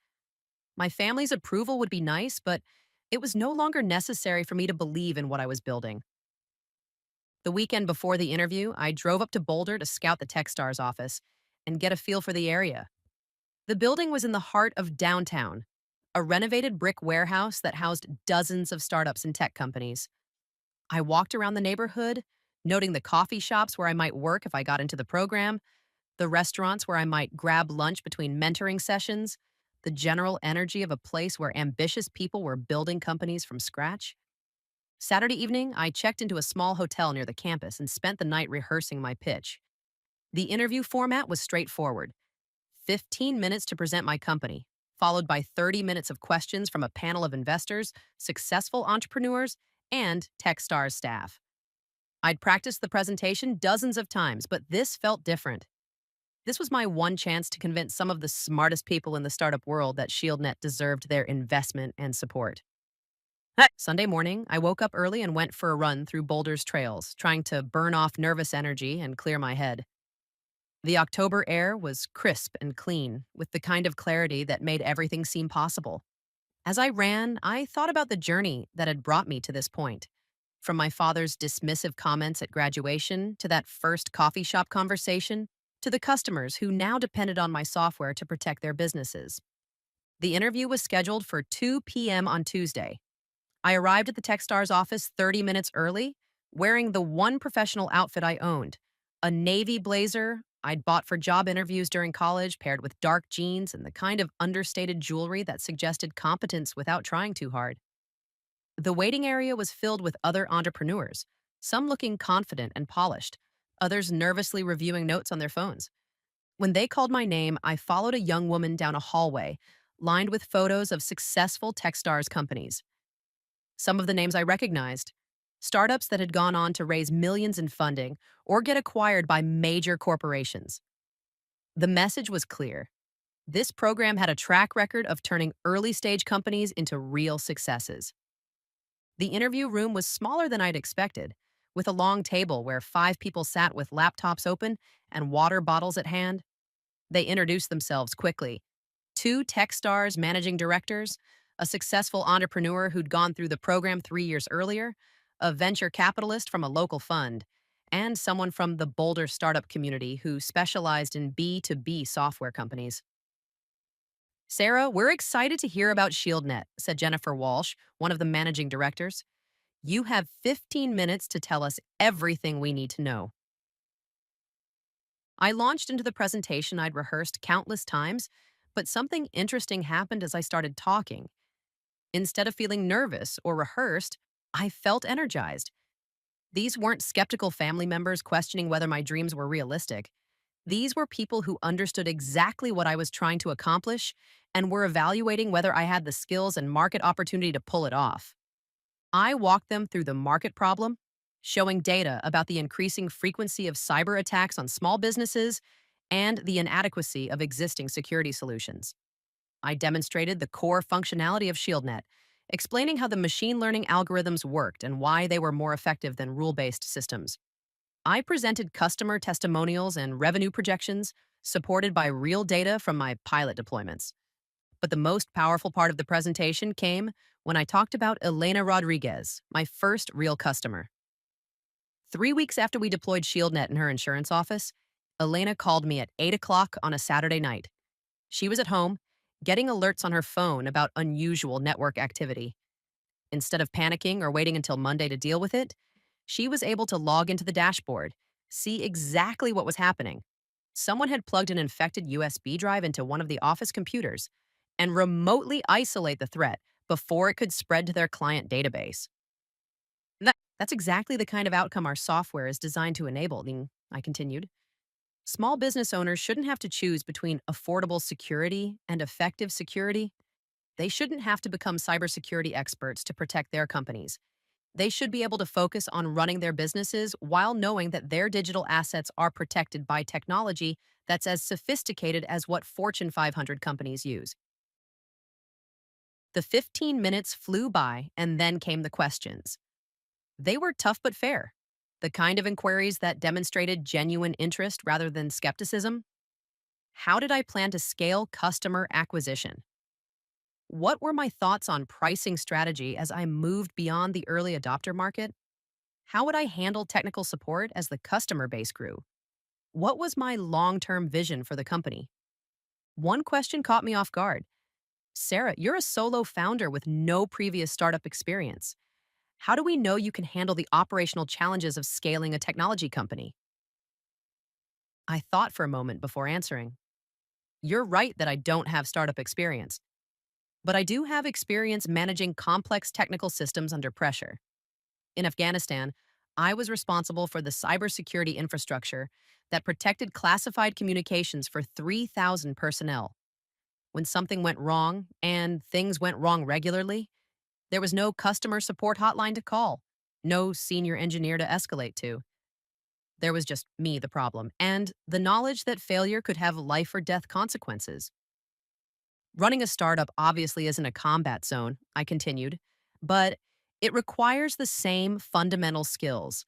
My family's approval would be nice, but it was no longer necessary for me to believe in what I was building. The weekend before the interview, I drove up to Boulder to scout the Techstars office and get a feel for the area. The building was in the heart of downtown, a renovated brick warehouse that housed dozens of startups and tech companies. I walked around the neighborhood, noting the coffee shops where I might work if I got into the program, the restaurants where I might grab lunch between mentoring sessions, the general energy of a place where ambitious people were building companies from scratch. Saturday evening, I checked into a small hotel near the campus and spent the night rehearsing my pitch. The interview format was straightforward: 15 minutes to present my company, followed by 30 minutes of questions from a panel of investors, successful entrepreneurs, and Techstars staff. I'd practiced the presentation dozens of times, but this felt different. This was my one chance to convince some of the smartest people in the startup world that ShieldNet deserved their investment and support. Sunday morning, I woke up early and went for a run through Boulder's trails, trying to burn off nervous energy and clear my head. The October air was crisp and clean, with the kind of clarity that made everything seem possible. As I ran, I thought about the journey that had brought me to this point. From my father's dismissive comments at graduation to that first coffee shop conversation, to the customers who now depended on my software to protect their businesses. The interview was scheduled for 2 p.m. on Tuesday. I arrived at the Techstars office 30 minutes early, wearing the one professional outfit I owned, a navy blazer I'd bought for job interviews during college, paired with dark jeans and the kind of understated jewelry that suggested competence without trying too hard. The waiting area was filled with other entrepreneurs, some looking confident and polished, others nervously reviewing notes on their phones. When they called my name, I followed a young woman down a hallway lined with photos of successful Techstars companies. Some of the names I recognized: startups that had gone on to raise millions in funding or get acquired by major corporations. The message was clear. This program had a track record of turning early stage companies into real successes. The interview room was smaller than I'd expected, with a long table where 5 people sat with laptops open and water bottles at hand. They introduced themselves quickly. 2 Techstars managing directors, a successful entrepreneur who'd gone through the program 3 years earlier, a venture capitalist from a local fund, and someone from the Boulder startup community who specialized in B2B software companies. Sarah, we're excited to hear about ShieldNet, said Jennifer Walsh, one of the managing directors. You have 15 minutes to tell us everything we need to know. I launched into the presentation I'd rehearsed countless times, but something interesting happened as I started talking. Instead of feeling nervous or rehearsed, I felt energized. These weren't skeptical family members questioning whether my dreams were realistic. These were people who understood exactly what I was trying to accomplish and were evaluating whether I had the skills and market opportunity to pull it off. I walked them through the market problem, showing data about the increasing frequency of cyber attacks on small businesses and the inadequacy of existing security solutions. I demonstrated the core functionality of ShieldNet, explaining how the machine learning algorithms worked and why they were more effective than rule based systems. I presented customer testimonials and revenue projections supported by real data from my pilot deployments. But the most powerful part of the presentation came when I talked about Elena Rodriguez, my first real customer. 3 weeks after we deployed ShieldNet in her insurance office, Elena called me at 8 o'clock on a Saturday night. She was at home, getting alerts on her phone about unusual network activity. Instead of panicking or waiting until Monday to deal with it, she was able to log into the dashboard, see exactly what was happening. Someone had plugged an infected USB drive into one of the office computers and remotely isolate the threat before it could spread to their client database. That's exactly the kind of outcome our software is designed to enable, I continued. Small business owners shouldn't have to choose between affordable security and effective security. They shouldn't have to become cybersecurity experts to protect their companies. They should be able to focus on running their businesses while knowing that their digital assets are protected by technology that's as sophisticated as what Fortune 500 companies use. The 15 minutes flew by, and then came the questions. They were tough but fair, the kind of inquiries that demonstrated genuine interest rather than skepticism. How did I plan to scale customer acquisition? What were my thoughts on pricing strategy as I moved beyond the early adopter market? How would I handle technical support as the customer base grew? What was my long term vision for the company? One question caught me off guard. Sarah, you're a solo founder with no previous startup experience. How do we know you can handle the operational challenges of scaling a technology company? I thought for a moment before answering. You're right that I don't have startup experience, but I do have experience managing complex technical systems under pressure. In Afghanistan, I was responsible for the cybersecurity infrastructure that protected classified communications for 3,000 personnel. When something went wrong, and things went wrong regularly, there was no customer support hotline to call, no senior engineer to escalate to. There was just me, the problem, and the knowledge that failure could have life or death consequences. Running a startup obviously isn't a combat zone, I continued, but it requires the same fundamental skills: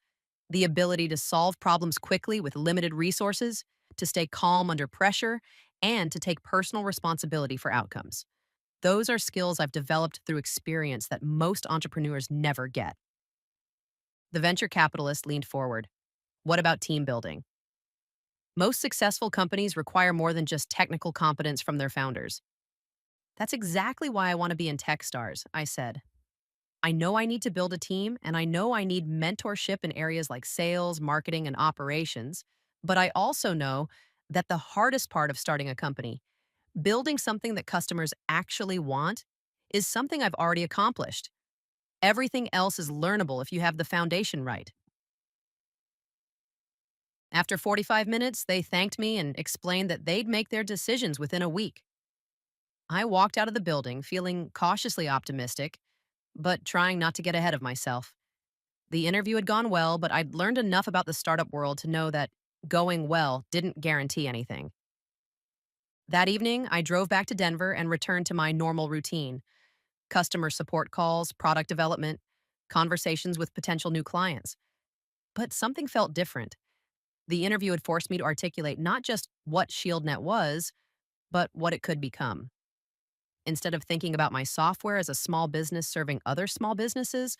the ability to solve problems quickly with limited resources, to stay calm under pressure, and to take personal responsibility for outcomes. Those are skills I've developed through experience that most entrepreneurs never get. The venture capitalist leaned forward. What about team building? Most successful companies require more than just technical competence from their founders. That's exactly why I want to be in Techstars, I said. I know I need to build a team, and I know I need mentorship in areas like sales, marketing, and operations. But I also know that the hardest part of starting a company, building something that customers actually want, is something I've already accomplished. Everything else is learnable if you have the foundation right. After 45 minutes, they thanked me and explained that they'd make their decisions within a week. I walked out of the building feeling cautiously optimistic, but trying not to get ahead of myself. The interview had gone well, but I'd learned enough about the startup world to know that going well didn't guarantee anything. That evening, I drove back to Denver and returned to my normal routine: customer support calls, product development, conversations with potential new clients. But something felt different. The interview had forced me to articulate not just what ShieldNet was, but what it could become. Instead of thinking about my software as a small business serving other small businesses,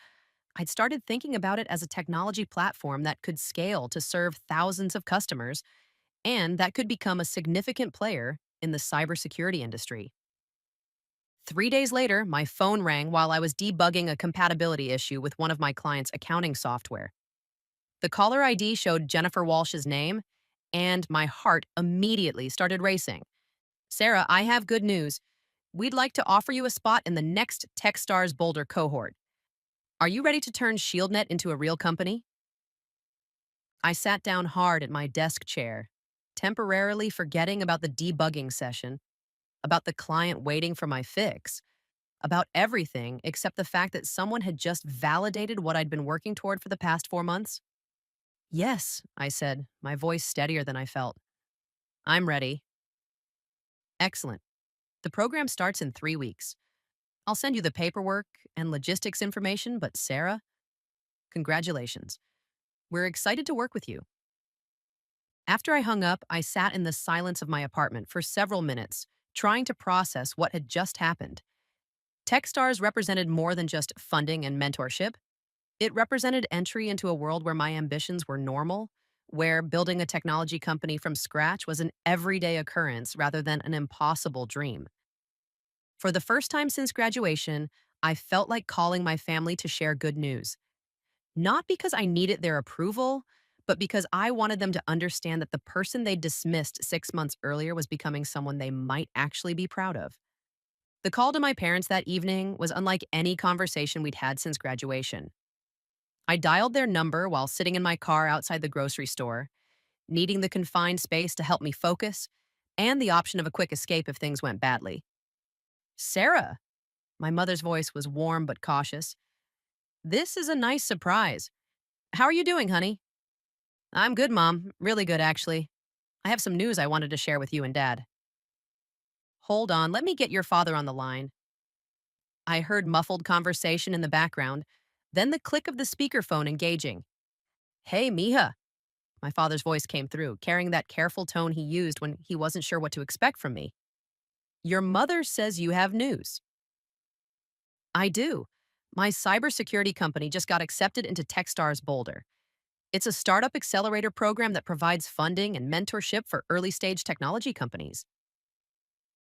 I'd started thinking about it as a technology platform that could scale to serve thousands of customers and that could become a significant player in the cybersecurity industry. 3 days later, my phone rang while I was debugging a compatibility issue with one of my client's accounting software. The caller ID showed Jennifer Walsh's name, and my heart immediately started racing. Sarah, I have good news. We'd like to offer you a spot in the next Techstars Boulder cohort. Are you ready to turn ShieldNet into a real company? I sat down hard at my desk chair, temporarily forgetting about the debugging session, about the client waiting for my fix, about everything except the fact that someone had just validated what I'd been working toward for the past 4 months. Yes, I said, my voice steadier than I felt. I'm ready. Excellent. The program starts in 3 weeks. I'll send you the paperwork and logistics information, but Sarah, congratulations. We're excited to work with you. After I hung up, I sat in the silence of my apartment for several minutes, trying to process what had just happened. Techstars represented more than just funding and mentorship. It represented entry into a world where my ambitions were normal, where building a technology company from scratch was an everyday occurrence rather than an impossible dream. For the first time since graduation, I felt like calling my family to share good news. Not because I needed their approval, but because I wanted them to understand that the person they dismissed 6 months earlier was becoming someone they might actually be proud of. The call to my parents that evening was unlike any conversation we'd had since graduation. I dialed their number while sitting in my car outside the grocery store, needing the confined space to help me focus and the option of a quick escape if things went badly. Sarah, my mother's voice was warm but cautious. This is a nice surprise. How are you doing, honey? I'm good, Mom. Really good, actually. I have some news I wanted to share with you and Dad. Hold on, let me get your father on the line. I heard muffled conversation in the background, then the click of the speakerphone engaging. Hey, Mija. My father's voice came through, carrying that careful tone he used when he wasn't sure what to expect from me. Your mother says you have news. I do. My cybersecurity company just got accepted into Techstars Boulder. It's a startup accelerator program that provides funding and mentorship for early stage technology companies.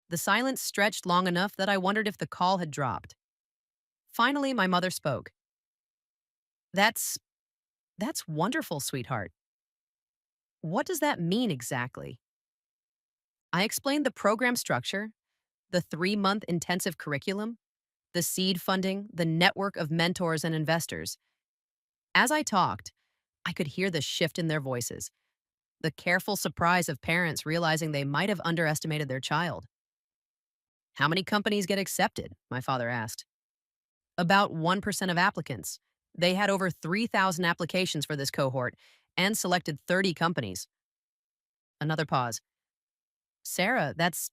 The silence stretched long enough that I wondered if the call had dropped. Finally, my mother spoke. That's that's wonderful, sweetheart. What does that mean exactly? I explained the program structure, the 3 month intensive curriculum, the seed funding, the network of mentors and investors. As I talked, I could hear the shift in their voices, the careful surprise of parents realizing they might have underestimated their child. How many companies get accepted? My father asked. About 1% of applicants. They had over 3,000 applications for this cohort and selected 30 companies. Another pause. Sarah, that's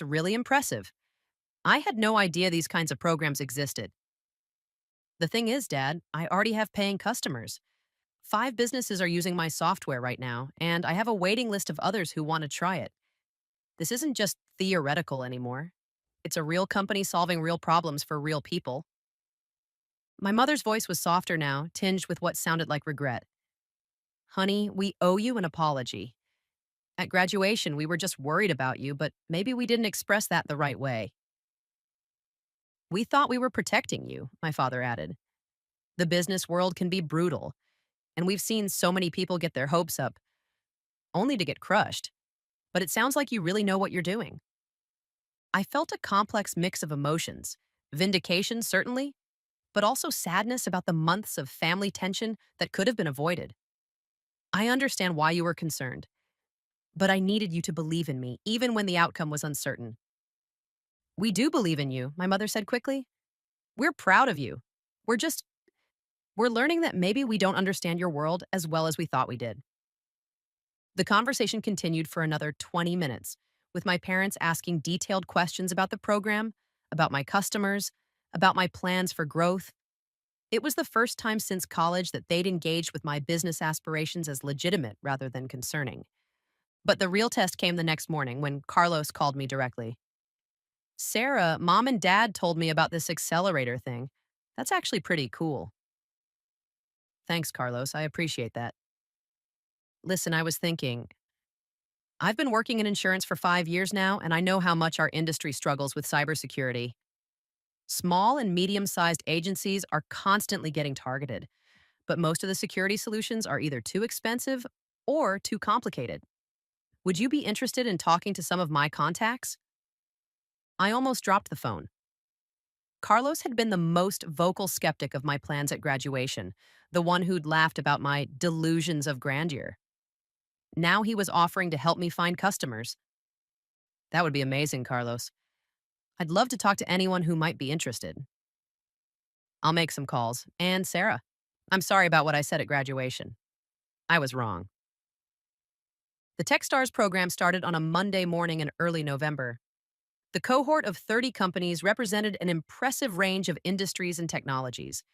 really impressive. I had no idea these kinds of programs existed. The thing is, Dad, I already have paying customers. 5 businesses are using my software right now, and I have a waiting list of others who want to try it. This isn't just theoretical anymore. It's a real company solving real problems for real people. My mother's voice was softer now, tinged with what sounded like regret. Honey, we owe you an apology. At graduation, we were just worried about you, but maybe we didn't express that the right way. We thought we were protecting you, my father added. The business world can be brutal, and we've seen so many people get their hopes up, only to get crushed. But it sounds like you really know what you're doing. I felt a complex mix of emotions vindication, certainly, but also sadness about the months of family tension that could have been avoided. I understand why you were concerned, but I needed you to believe in me, even when the outcome was uncertain. We do believe in you, my mother said quickly. We're proud of you. We're just, we're learning that maybe we don't understand your world as well as we thought we did. The conversation continued for another 20 minutes, with my parents asking detailed questions about the program, about my customers, about my plans for growth. It was the first time since college that they'd engaged with my business aspirations as legitimate rather than concerning. But the real test came the next morning when Carlos called me directly. Sarah, Mom and Dad told me about this accelerator thing. That's actually pretty cool. Thanks, Carlos. I appreciate that. Listen, I was thinking, I've been working in insurance for 5 years now, and I know how much our industry struggles with cybersecurity. Small and medium sized agencies are constantly getting targeted, but most of the security solutions are either too expensive or too complicated. Would you be interested in talking to some of my contacts? I almost dropped the phone. Carlos had been the most vocal skeptic of my plans at graduation, the one who'd laughed about my delusions of grandeur. Now he was offering to help me find customers. That would be amazing, Carlos. I'd love to talk to anyone who might be interested. I'll make some calls. And Sarah, I'm sorry about what I said at graduation. I was wrong. The Techstars program started on a Monday morning in early November. The cohort of 30 companies represented an impressive range of industries and technologies.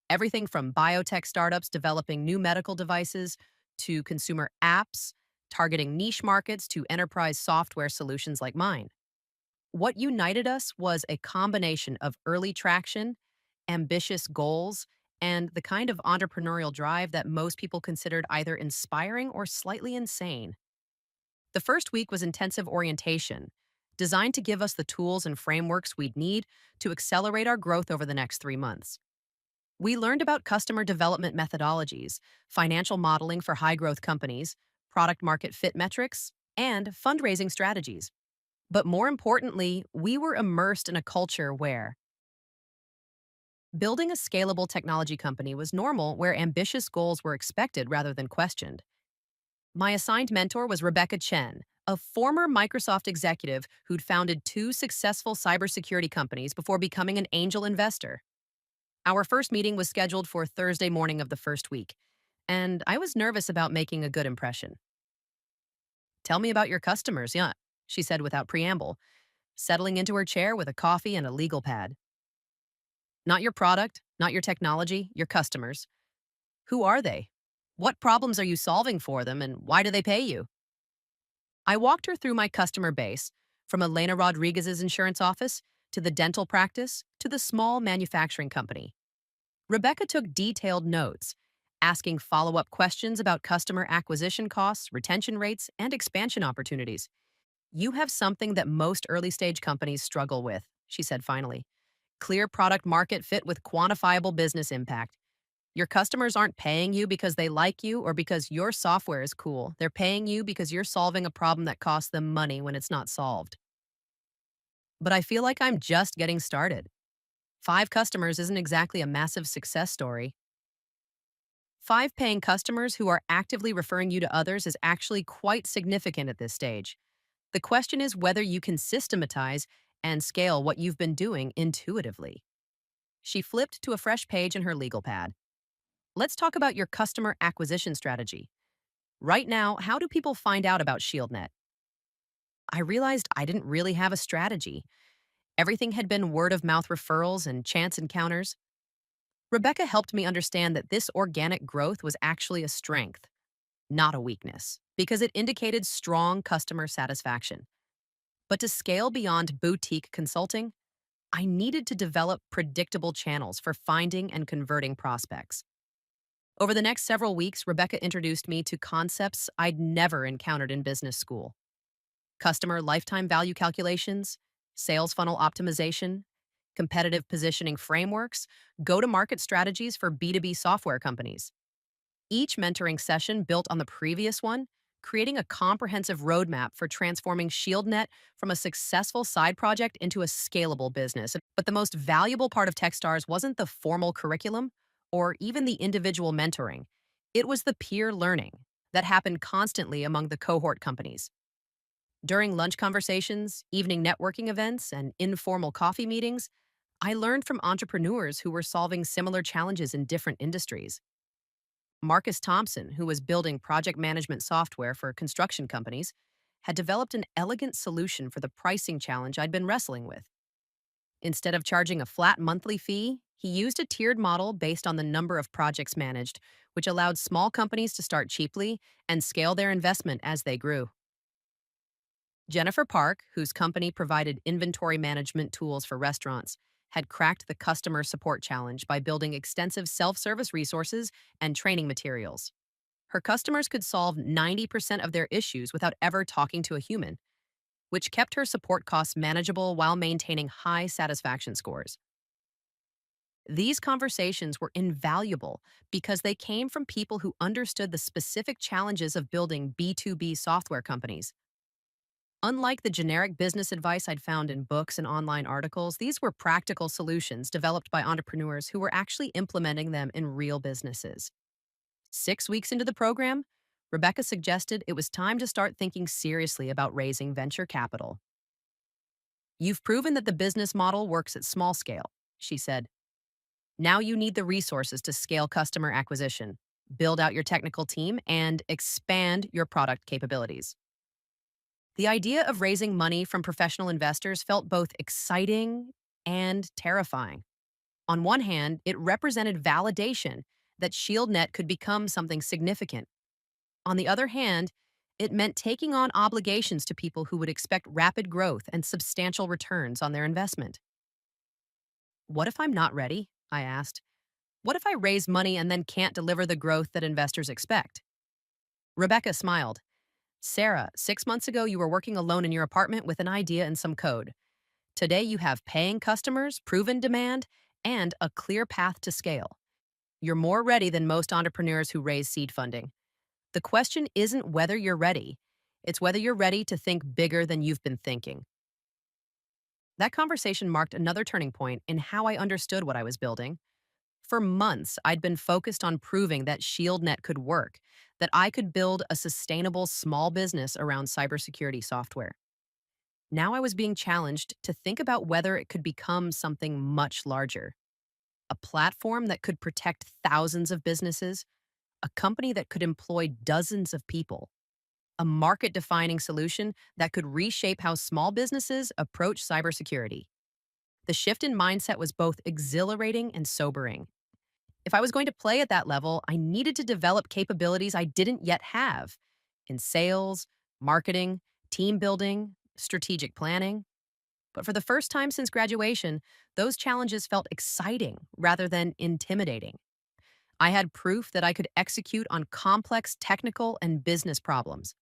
Everything from biotech startups developing new medical devices to consumer apps targeting niche markets to enterprise software solutions like mine. What united us was a combination of early traction, ambitious goals, and the kind of entrepreneurial drive that most people considered either inspiring or slightly insane. The first week was intensive orientation, designed to give us the tools and frameworks we'd need to accelerate our growth over the next 3 months. We learned about customer development methodologies, financial modeling for high growth companies, product market fit metrics, and fundraising strategies. But more importantly, we were immersed in a culture where building a scalable technology company was normal, where ambitious goals were expected rather than questioned. My assigned mentor was Rebecca Chen, a former Microsoft executive who'd founded two successful cybersecurity companies before becoming an angel investor. Our first meeting was scheduled for Thursday morning of the first week, and I was nervous about making a good impression. Tell me about your customers, yeah, she said without preamble, settling into her chair with a coffee and a legal pad. Not your product, not your technology, your customers. Who are they? What problems are you solving for them, and why do they pay you? I walked her through my customer base, from Elena Rodriguez's insurance office to the dental practice to the small manufacturing company. Rebecca took detailed notes, asking follow up questions about customer acquisition costs, retention rates, and expansion opportunities. You have something that most early stage companies struggle with, she said finally. Clear product market fit with quantifiable business impact. Your customers aren't paying you because they like you or because your software is cool. They're paying you because you're solving a problem that costs them money when it's not solved. But I feel like I'm just getting started. 5 customers isn't exactly a massive success story. 5 paying customers who are actively referring you to others is actually quite significant at this stage. The question is whether you can systematize and scale what you've been doing intuitively. She flipped to a fresh page in her legal pad. Let's talk about your customer acquisition strategy. Right now, how do people find out about ShieldNet? I realized I didn't really have a strategy. Everything had been word of mouth referrals and chance encounters. Rebecca helped me understand that this organic growth was actually a strength, not a weakness, because it indicated strong customer satisfaction. But to scale beyond boutique consulting, I needed to develop predictable channels for finding and converting prospects. Over the next several weeks, Rebecca introduced me to concepts I'd never encountered in business school: customer lifetime value calculations, sales funnel optimization, competitive positioning frameworks, go to market strategies for B2B software companies. Each mentoring session built on the previous one, creating a comprehensive roadmap for transforming ShieldNet from a successful side project into a scalable business. But the most valuable part of Techstars wasn't the formal curriculum or even the individual mentoring. It was the peer learning that happened constantly among the cohort companies. During lunch conversations, evening networking events, and informal coffee meetings, I learned from entrepreneurs who were solving similar challenges in different industries. Marcus Thompson, who was building project management software for construction companies, had developed an elegant solution for the pricing challenge I'd been wrestling with. Instead of charging a flat monthly fee, he used a tiered model based on the number of projects managed, which allowed small companies to start cheaply and scale their investment as they grew. Jennifer Park, whose company provided inventory management tools for restaurants, had cracked the customer support challenge by building extensive self service resources and training materials. Her customers could solve 90% of their issues without ever talking to a human, which kept her support costs manageable while maintaining high satisfaction scores. These conversations were invaluable because they came from people who understood the specific challenges of building B2B software companies. Unlike the generic business advice I'd found in books and online articles, these were practical solutions developed by entrepreneurs who were actually implementing them in real businesses. 6 weeks into the program, Rebecca suggested it was time to start thinking seriously about raising venture capital. You've proven that the business model works at small scale, she said. Now you need the resources to scale customer acquisition, build out your technical team, and expand your product capabilities. The idea of raising money from professional investors felt both exciting and terrifying. On one hand, it represented validation that ShieldNet could become something significant. On the other hand, it meant taking on obligations to people who would expect rapid growth and substantial returns on their investment. What if I'm not ready? I asked. What if I raise money and then can't deliver the growth that investors expect? Rebecca smiled. Sarah, 6 months ago, you were working alone in your apartment with an idea and some code. Today, you have paying customers, proven demand, and a clear path to scale. You're more ready than most entrepreneurs who raise seed funding. The question isn't whether you're ready, it's whether you're ready to think bigger than you've been thinking. That conversation marked another turning point in how I understood what I was building. For months, I'd been focused on proving that ShieldNet could work, that I could build a sustainable small business around cybersecurity software. Now I was being challenged to think about whether it could become something much larger. A platform that could protect thousands of businesses, a company that could employ dozens of people, a market defining solution that could reshape how small businesses approach cybersecurity. The shift in mindset was both exhilarating and sobering. If I was going to play at that level, I needed to develop capabilities I didn't yet have in sales, marketing, team building, strategic planning. But for the first time since graduation, those challenges felt exciting rather than intimidating. I had proof that I could execute on complex technical and business problems.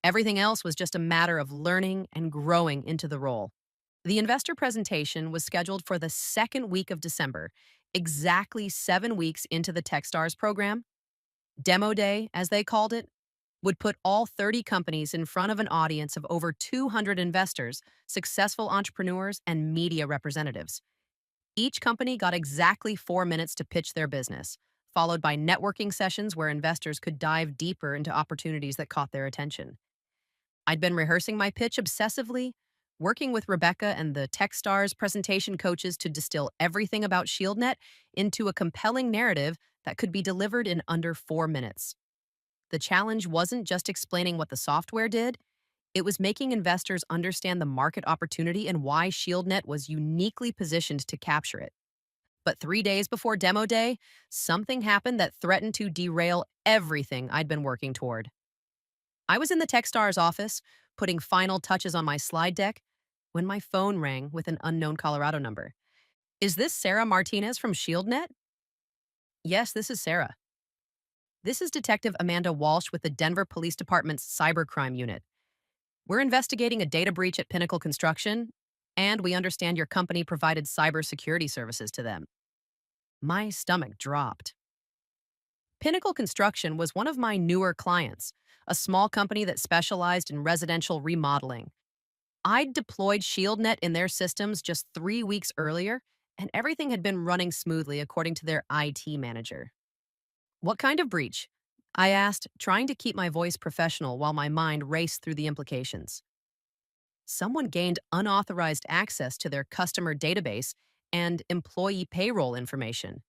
Everything else was just a matter of learning and growing into the role. The investor presentation was scheduled for the second week of December, exactly 7 weeks into the Techstars program. Demo Day, as they called it, would put all 30 companies in front of an audience of over 200 investors, successful entrepreneurs, and media representatives. Each company got exactly 4 minutes to pitch their business, followed by networking sessions where investors could dive deeper into opportunities that caught their attention. I'd been rehearsing my pitch obsessively, working with Rebecca and the Techstars presentation coaches to distill everything about ShieldNet into a compelling narrative that could be delivered in under 4 minutes. The challenge wasn't just explaining what the software did, it was making investors understand the market opportunity and why ShieldNet was uniquely positioned to capture it. But 3 days before demo day, something happened that threatened to derail everything I'd been working toward. I was in the Techstars office, putting final touches on my slide deck, when my phone rang with an unknown Colorado number. Is this Sarah Martinez from ShieldNet? Yes, this is Sarah. This is Detective Amanda Walsh with the Denver Police Department's Cybercrime Unit. We're investigating a data breach at Pinnacle Construction, and we understand your company provided cybersecurity services to them. My stomach dropped. Pinnacle Construction was one of my newer clients, a small company that specialized in residential remodeling. I'd deployed ShieldNet in their systems just 3 weeks earlier, and everything had been running smoothly according to their IT manager. What kind of breach? I asked, trying to keep my voice professional while my mind raced through the implications. Someone gained unauthorized access to their customer database and employee payroll information.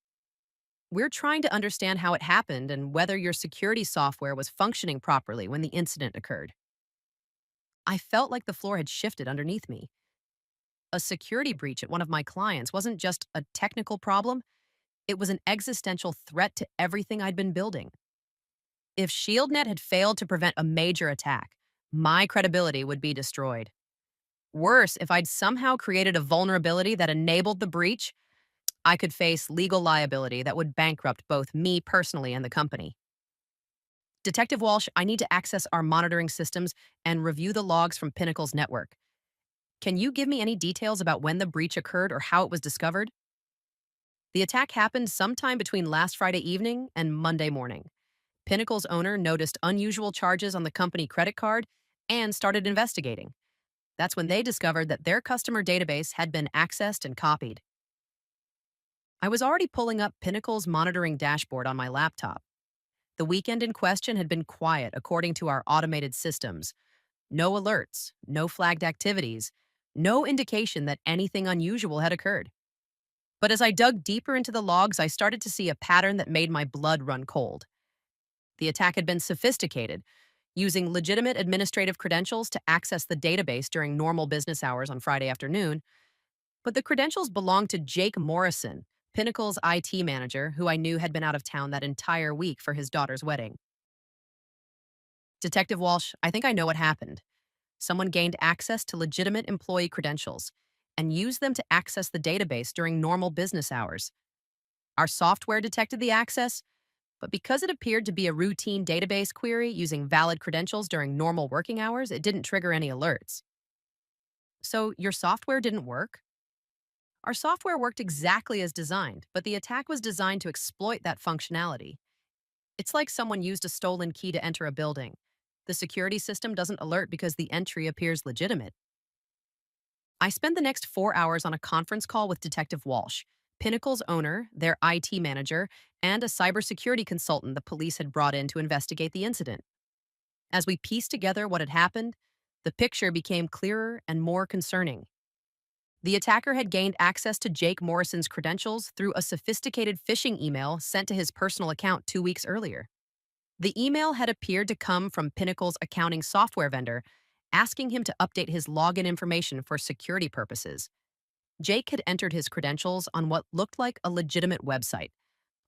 We're trying to understand how it happened and whether your security software was functioning properly when the incident occurred. I felt like the floor had shifted underneath me. A security breach at one of my clients wasn't just a technical problem, it was an existential threat to everything I'd been building. If ShieldNet had failed to prevent a major attack, my credibility would be destroyed. Worse, if I'd somehow created a vulnerability that enabled the breach, I could face legal liability that would bankrupt both me personally and the company. Detective Walsh, I need to access our monitoring systems and review the logs from Pinnacle's network. Can you give me any details about when the breach occurred or how it was discovered? The attack happened sometime between last Friday evening and Monday morning. Pinnacle's owner noticed unusual charges on the company credit card and started investigating. That's when they discovered that their customer database had been accessed and copied. I was already pulling up Pinnacle's monitoring dashboard on my laptop. The weekend in question had been quiet according to our automated systems. No alerts, no flagged activities, no indication that anything unusual had occurred. But as I dug deeper into the logs, I started to see a pattern that made my blood run cold. The attack had been sophisticated, using legitimate administrative credentials to access the database during normal business hours on Friday afternoon. But the credentials belonged to Jake Morrison, Pinnacle's IT manager, who I knew had been out of town that entire week for his daughter's wedding. Detective Walsh, I think I know what happened. Someone gained access to legitimate employee credentials and used them to access the database during normal business hours. Our software detected the access, but because it appeared to be a routine database query using valid credentials during normal working hours, it didn't trigger any alerts. So your software didn't work? Our software worked exactly as designed, but the attack was designed to exploit that functionality. It's like someone used a stolen key to enter a building. The security system doesn't alert because the entry appears legitimate. I spent the next 4 hours on a conference call with Detective Walsh, Pinnacle's owner, their IT manager, and a cybersecurity consultant the police had brought in to investigate the incident. As we pieced together what had happened, the picture became clearer and more concerning. The attacker had gained access to Jake Morrison's credentials through a sophisticated phishing email sent to his personal account 2 weeks earlier. The email had appeared to come from Pinnacle's accounting software vendor, asking him to update his login information for security purposes. Jake had entered his credentials on what looked like a legitimate website,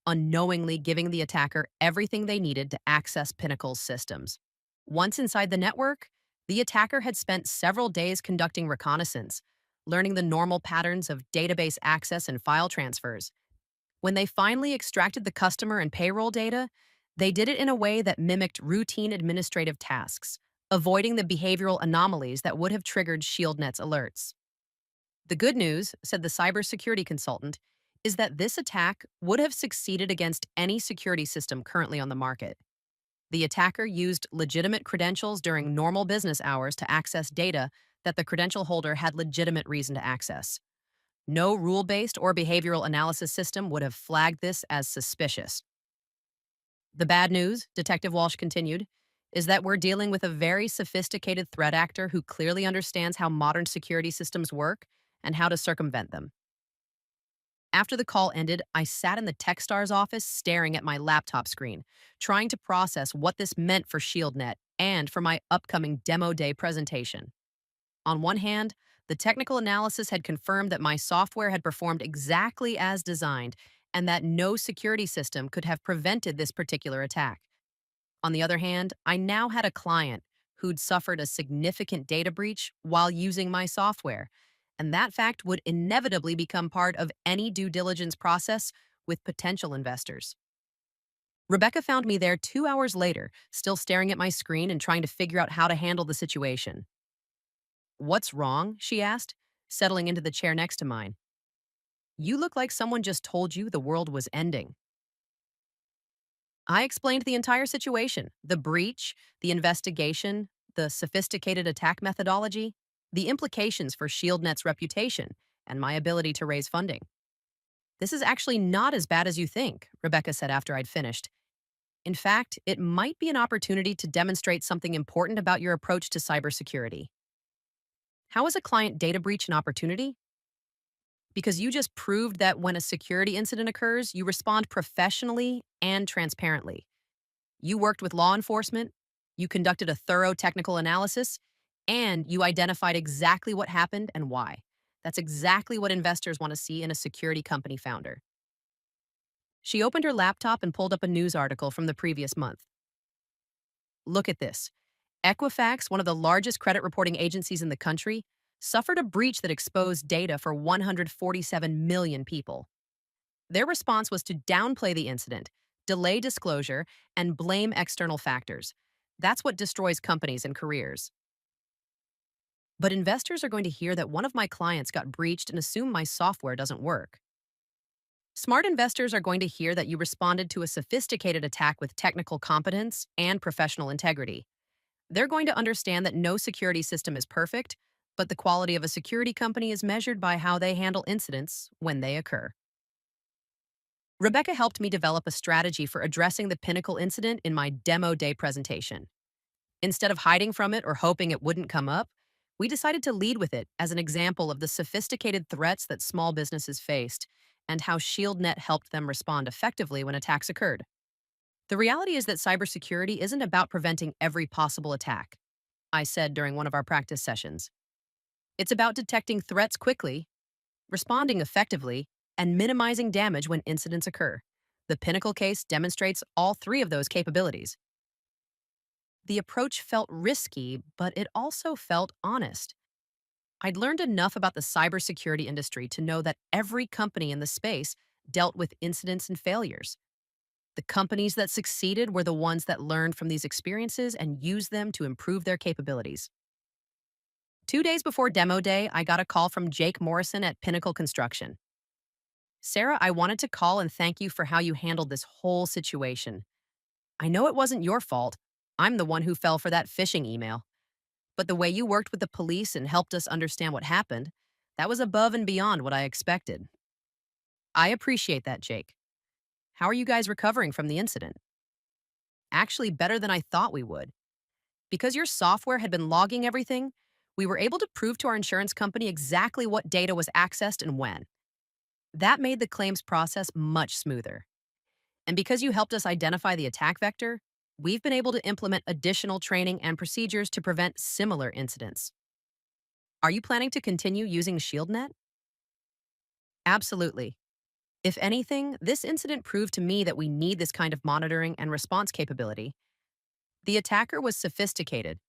unknowingly giving the attacker everything they needed to access Pinnacle's systems. Once inside the network, the attacker had spent several days conducting reconnaissance, learning the normal patterns of database access and file transfers. When they finally extracted the customer and payroll data, they did it in a way that mimicked routine administrative tasks, avoiding the behavioral anomalies that would have triggered ShieldNet's alerts. The good news, said the cybersecurity consultant, is that this attack would have succeeded against any security system currently on the market. The attacker used legitimate credentials during normal business hours to access data that the credential holder had legitimate reason to access. No rule-based or behavioral analysis system would have flagged this as suspicious. The bad news, Detective Walsh continued, is that we're dealing with a very sophisticated threat actor who clearly understands how modern security systems work and how to circumvent them. After the call ended, I sat in the Techstars office staring at my laptop screen, trying to process what this meant for ShieldNet and for my upcoming Demo Day presentation. On one hand, the technical analysis had confirmed that my software had performed exactly as designed and that no security system could have prevented this particular attack. On the other hand, I now had a client who'd suffered a significant data breach while using my software, and that fact would inevitably become part of any due diligence process with potential investors. Rebecca found me there 2 hours later, still staring at my screen and trying to figure out how to handle the situation. "What's wrong?" she asked, settling into the chair next to mine. "You look like someone just told you the world was ending." I explained the entire situation, the breach, the investigation, the sophisticated attack methodology, the implications for ShieldNet's reputation, and my ability to raise funding. "This is actually not as bad as you think," Rebecca said after I'd finished. "In fact, it might be an opportunity to demonstrate something important about your approach to cybersecurity." "How is a client data breach an opportunity?" "Because you just proved that when a security incident occurs, you respond professionally and transparently. You worked with law enforcement, you conducted a thorough technical analysis, and you identified exactly what happened and why. That's exactly what investors want to see in a security company founder." She opened her laptop and pulled up a news article from the previous month. "Look at this. Equifax, one of the largest credit reporting agencies in the country, suffered a breach that exposed data for 147 million people. Their response was to downplay the incident, delay disclosure, and blame external factors. That's what destroys companies and careers. But investors are going to hear that one of my clients got breached and assume my software doesn't work. Smart investors are going to hear that you responded to a sophisticated attack with technical competence and professional integrity. They're going to understand that no security system is perfect, but the quality of a security company is measured by how they handle incidents when they occur. Rebecca helped me develop a strategy for addressing the Pinnacle incident in my demo day presentation. Instead of hiding from it or hoping it wouldn't come up, we decided to lead with it as an example of the sophisticated threats that small businesses faced and how ShieldNet helped them respond effectively when attacks occurred. The reality is that cybersecurity isn't about preventing every possible attack, I said during one of our practice sessions. It's about detecting threats quickly, responding effectively, and minimizing damage when incidents occur. The Pinnacle case demonstrates all three of those capabilities. The approach felt risky, but it also felt honest. I'd learned enough about the cybersecurity industry to know that every company in the space dealt with incidents and failures. The companies that succeeded were the ones that learned from these experiences and used them to improve their capabilities. 2 days before demo day, I got a call from Jake Morrison at Pinnacle Construction. Sarah, I wanted to call and thank you for how you handled this whole situation. I know it wasn't your fault. I'm the one who fell for that phishing email. But the way you worked with the police and helped us understand what happened, that was above and beyond what I expected. I appreciate that, Jake. How are you guys recovering from the incident? Actually, better than I thought we would. Because your software had been logging everything, we were able to prove to our insurance company exactly what data was accessed and when. That made the claims process much smoother. And because you helped us identify the attack vector, we've been able to implement additional training and procedures to prevent similar incidents. Are you planning to continue using ShieldNet? Absolutely. If anything, this incident proved to me that we need this kind of monitoring and response capability. The attacker was sophisticated,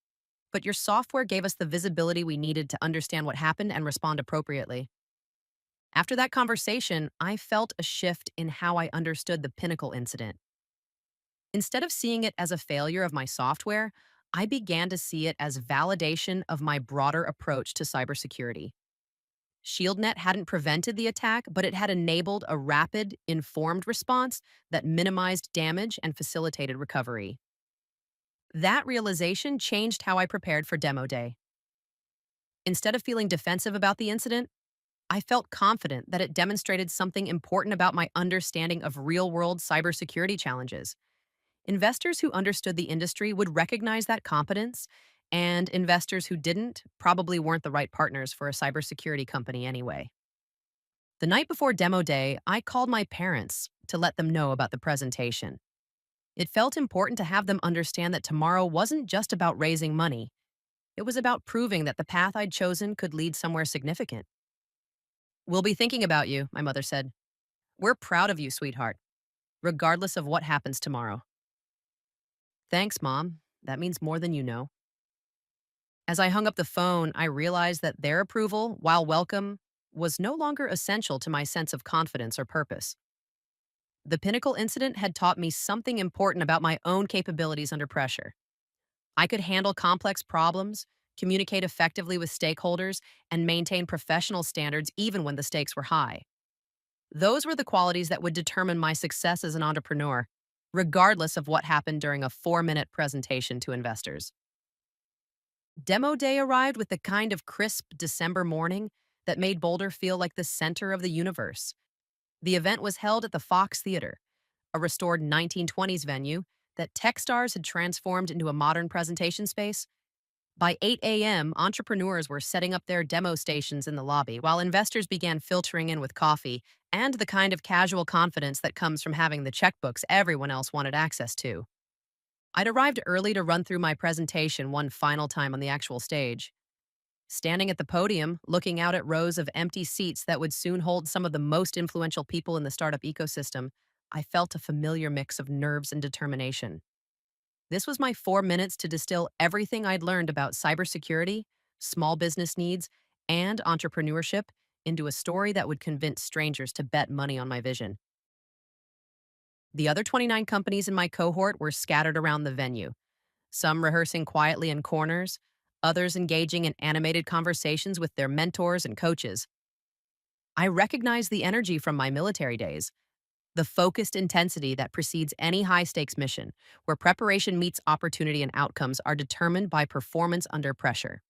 but your software gave us the visibility we needed to understand what happened and respond appropriately. After that conversation, I felt a shift in how I understood the Pinnacle incident. Instead of seeing it as a failure of my software, I began to see it as validation of my broader approach to cybersecurity. ShieldNet hadn't prevented the attack, but it had enabled a rapid, informed response that minimized damage and facilitated recovery. That realization changed how I prepared for demo day. Instead of feeling defensive about the incident, I felt confident that it demonstrated something important about my understanding of real-world cybersecurity challenges. Investors who understood the industry would recognize that competence, and investors who didn't probably weren't the right partners for a cybersecurity company anyway. The night before demo day, I called my parents to let them know about the presentation. It felt important to have them understand that tomorrow wasn't just about raising money. It was about proving that the path I'd chosen could lead somewhere significant. We'll be thinking about you, my mother said. We're proud of you, sweetheart, regardless of what happens tomorrow. Thanks, Mom. That means more than you know. As I hung up the phone, I realized that their approval, while welcome, was no longer essential to my sense of confidence or purpose. The Pinnacle incident had taught me something important about my own capabilities under pressure. I could handle complex problems, communicate effectively with stakeholders, and maintain professional standards even when the stakes were high. Those were the qualities that would determine my success as an entrepreneur, regardless of what happened during a 4-minute presentation to investors. Demo day arrived with the kind of crisp December morning that made Boulder feel like the center of the universe. The event was held at the Fox Theater, a restored 1920s venue that Techstars had transformed into a modern presentation space. By 8 a.m., entrepreneurs were setting up their demo stations in the lobby, while investors began filtering in with coffee and the kind of casual confidence that comes from having the checkbooks everyone else wanted access to. I'd arrived early to run through my presentation one final time on the actual stage. Standing at the podium, looking out at rows of empty seats that would soon hold some of the most influential people in the startup ecosystem, I felt a familiar mix of nerves and determination. This was my 4 minutes to distill everything I'd learned about cybersecurity, small business needs, and entrepreneurship into a story that would convince strangers to bet money on my vision. The other 29 companies in my cohort were scattered around the venue, some rehearsing quietly in corners, others engaging in animated conversations with their mentors and coaches. I recognized the energy from my military days, the focused intensity that precedes any high stakes mission, where preparation meets opportunity and outcomes are determined by performance under pressure.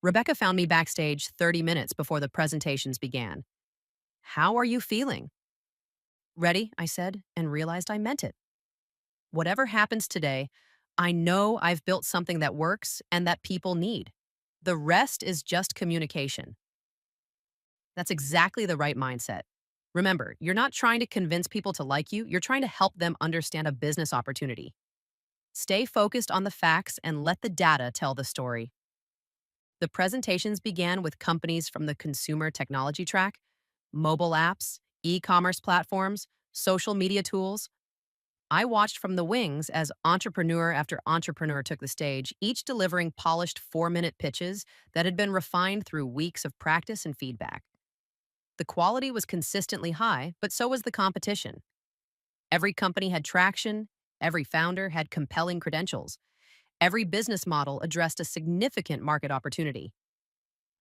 Rebecca found me backstage 30 minutes before the presentations began. "How are you feeling?" "Ready," I said, and realized I meant it. Whatever happens today, I know I've built something that works and that people need. The rest is just communication. That's exactly the right mindset. Remember, you're not trying to convince people to like you, you're trying to help them understand a business opportunity. Stay focused on the facts and let the data tell the story. The presentations began with companies from the consumer technology track, mobile apps, e commerce platforms, social media tools. I watched from the wings as entrepreneur after entrepreneur took the stage, each delivering polished 4-minute pitches that had been refined through weeks of practice and feedback. The quality was consistently high, but so was the competition. Every company had traction, every founder had compelling credentials, every business model addressed a significant market opportunity.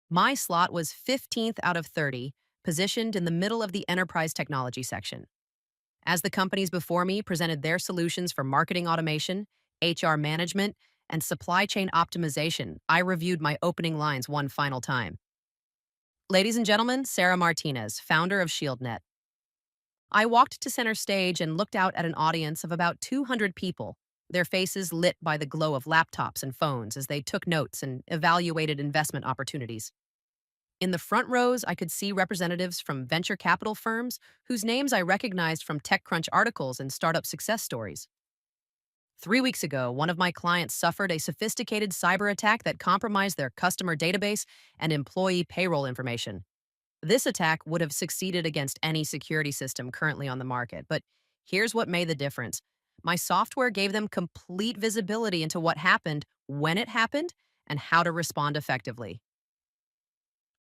My slot was 15th out of 30, positioned in the middle of the enterprise technology section. As the companies before me presented their solutions for marketing automation, HR management, and supply chain optimization, I reviewed my opening lines one final time. "Ladies and gentlemen, Sarah Martinez, founder of ShieldNet." I walked to center stage and looked out at an audience of about 200 people, their faces lit by the glow of laptops and phones as they took notes and evaluated investment opportunities. In the front rows, I could see representatives from venture capital firms whose names I recognized from TechCrunch articles and startup success stories. 3 weeks ago, one of my clients suffered a sophisticated cyber attack that compromised their customer database and employee payroll information. This attack would have succeeded against any security system currently on the market, but here's what made the difference. My software gave them complete visibility into what happened, when it happened, and how to respond effectively.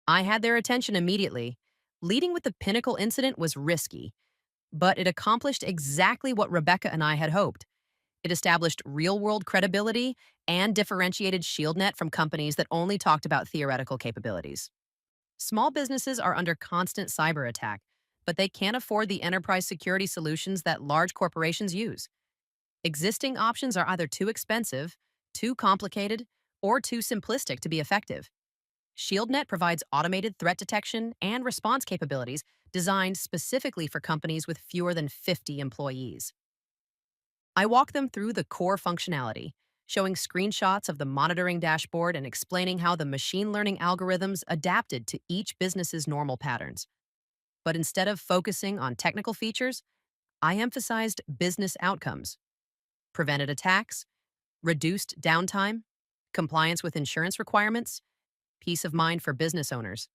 I had their attention immediately. Leading with the Pinnacle incident was risky, but it accomplished exactly what Rebecca and I had hoped. It established real world credibility and differentiated ShieldNet from companies that only talked about theoretical capabilities. Small businesses are under constant cyber attack, but they can't afford the enterprise security solutions that large corporations use. Existing options are either too expensive, too complicated, or too simplistic to be effective. ShieldNet provides automated threat detection and response capabilities designed specifically for companies with fewer than 50 employees. I walk them through the core functionality, showing screenshots of the monitoring dashboard and explaining how the machine learning algorithms adapted to each business's normal patterns. But instead of focusing on technical features, I emphasized business outcomes: prevented attacks, reduced downtime, compliance with insurance requirements, peace of mind for business owners.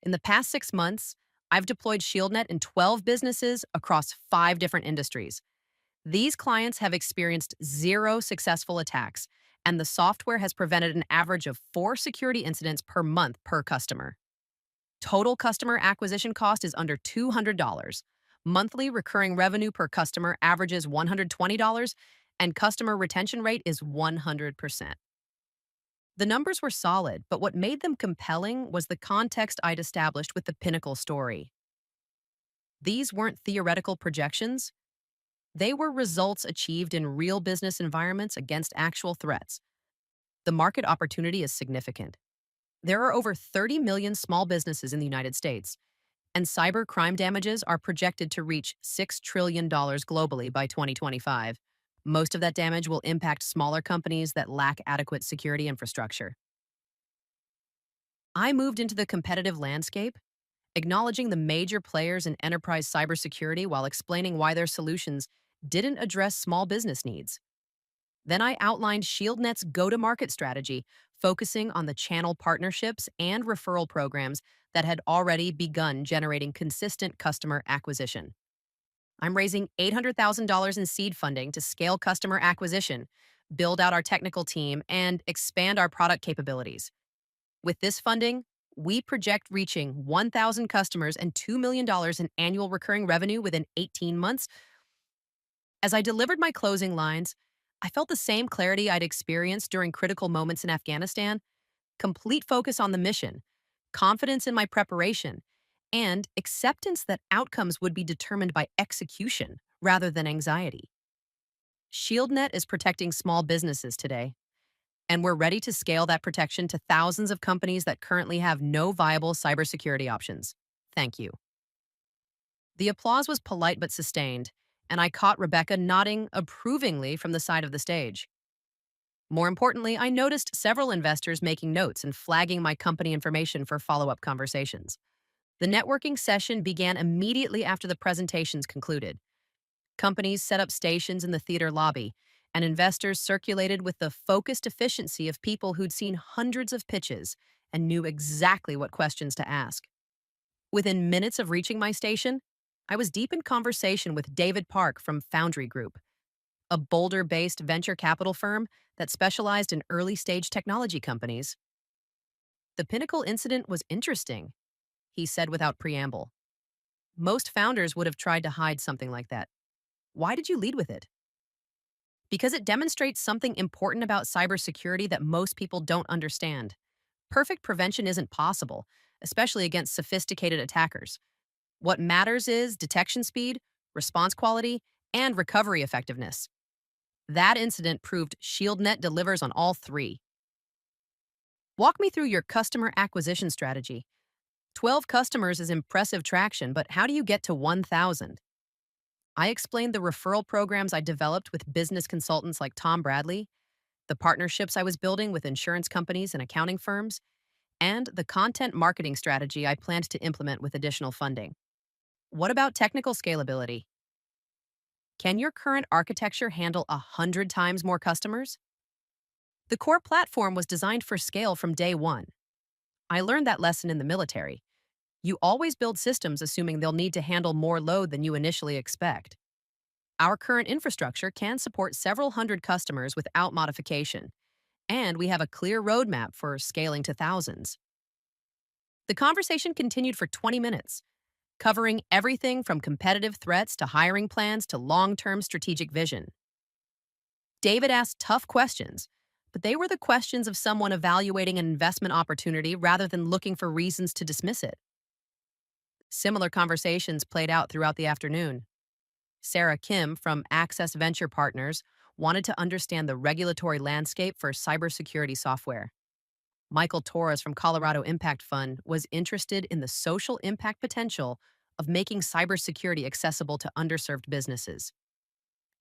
In the past 6 months, I've deployed ShieldNet in 12 businesses across 5 different industries. These clients have experienced zero successful attacks, and the software has prevented an average of 4 security incidents per month per customer. Total customer acquisition cost is under $200. Monthly recurring revenue per customer averages $120, and customer retention rate is 100%. The numbers were solid, but what made them compelling was the context I'd established with the Pinnacle story. These weren't theoretical projections, they were results achieved in real business environments against actual threats. The market opportunity is significant. There are over 30 million small businesses in the United States, and cyber crime damages are projected to reach $6 trillion globally by 2025. Most of that damage will impact smaller companies that lack adequate security infrastructure. I moved into the competitive landscape, acknowledging the major players in enterprise cybersecurity while explaining why their solutions didn't address small business needs. Then I outlined ShieldNet's go to market strategy, focusing on the channel partnerships and referral programs that had already begun generating consistent customer acquisition. I'm raising $800,000 in seed funding to scale customer acquisition, build out our technical team, and expand our product capabilities. With this funding, we project reaching 1,000 customers and $2 million in annual recurring revenue within 18 months, As I delivered my closing lines, I felt the same clarity I'd experienced during critical moments in Afghanistan: complete focus on the mission, confidence in my preparation, and acceptance that outcomes would be determined by execution rather than anxiety. ShieldNet is protecting small businesses today, and we're ready to scale that protection to thousands of companies that currently have no viable cybersecurity options. Thank you. The applause was polite but sustained, and I caught Rebecca nodding approvingly from the side of the stage. More importantly, I noticed several investors making notes and flagging my company information for follow up conversations. The networking session began immediately after the presentations concluded. Companies set up stations in the theater lobby, and investors circulated with the focused efficiency of people who'd seen hundreds of pitches and knew exactly what questions to ask. Within minutes of reaching my station, I was deep in conversation with David Park from Foundry Group, a Boulder based venture capital firm that specialized in early stage technology companies. The Pinnacle incident was interesting, he said without preamble. Most founders would have tried to hide something like that. Why did you lead with it? Because it demonstrates something important about cybersecurity that most people don't understand. Perfect prevention isn't possible, especially against sophisticated attackers. What matters is detection speed, response quality, and recovery effectiveness. That incident proved ShieldNet delivers on all three. Walk me through your customer acquisition strategy. 12 customers is impressive traction, but how do you get to 1,000? I explained the referral programs I developed with business consultants like Tom Bradley, the partnerships I was building with insurance companies and accounting firms, and the content marketing strategy I planned to implement with additional funding. What about technical scalability? Can your current architecture handle 100 times more customers? The core platform was designed for scale from day one. I learned that lesson in the military. You always build systems assuming they'll need to handle more load than you initially expect. Our current infrastructure can support several hundred customers without modification, and we have a clear roadmap for scaling to thousands. The conversation continued for 20 minutes, covering everything from competitive threats to hiring plans to long-term strategic vision. David asked tough questions, but they were the questions of someone evaluating an investment opportunity rather than looking for reasons to dismiss it. Similar conversations played out throughout the afternoon. Sarah Kim from Access Venture Partners wanted to understand the regulatory landscape for cybersecurity software. Michael Torres from Colorado Impact Fund was interested in the social impact potential of making cybersecurity accessible to underserved businesses.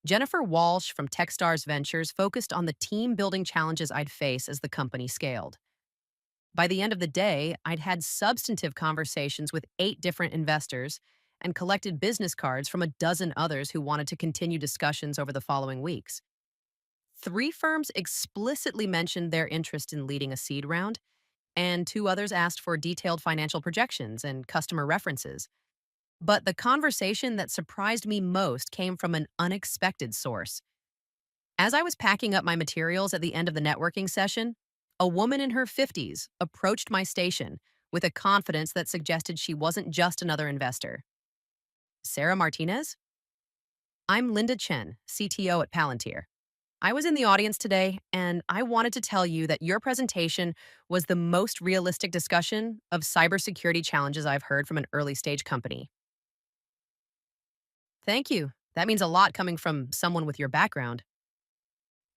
Jennifer Walsh from Techstars Ventures focused on the team building challenges I'd face as the company scaled. By the end of the day, I'd had substantive conversations with 8 different investors and collected business cards from a dozen others who wanted to continue discussions over the following weeks. 3 firms explicitly mentioned their interest in leading a seed round, and 2 others asked for detailed financial projections and customer references. But the conversation that surprised me most came from an unexpected source. As I was packing up my materials at the end of the networking session, a woman in her 50s approached my station with a confidence that suggested she wasn't just another investor. Sarah Martinez? I'm Linda Chen, CTO at Palantir. I was in the audience today, and I wanted to tell you that your presentation was the most realistic discussion of cybersecurity challenges I've heard from an early stage company. Thank you. That means a lot coming from someone with your background.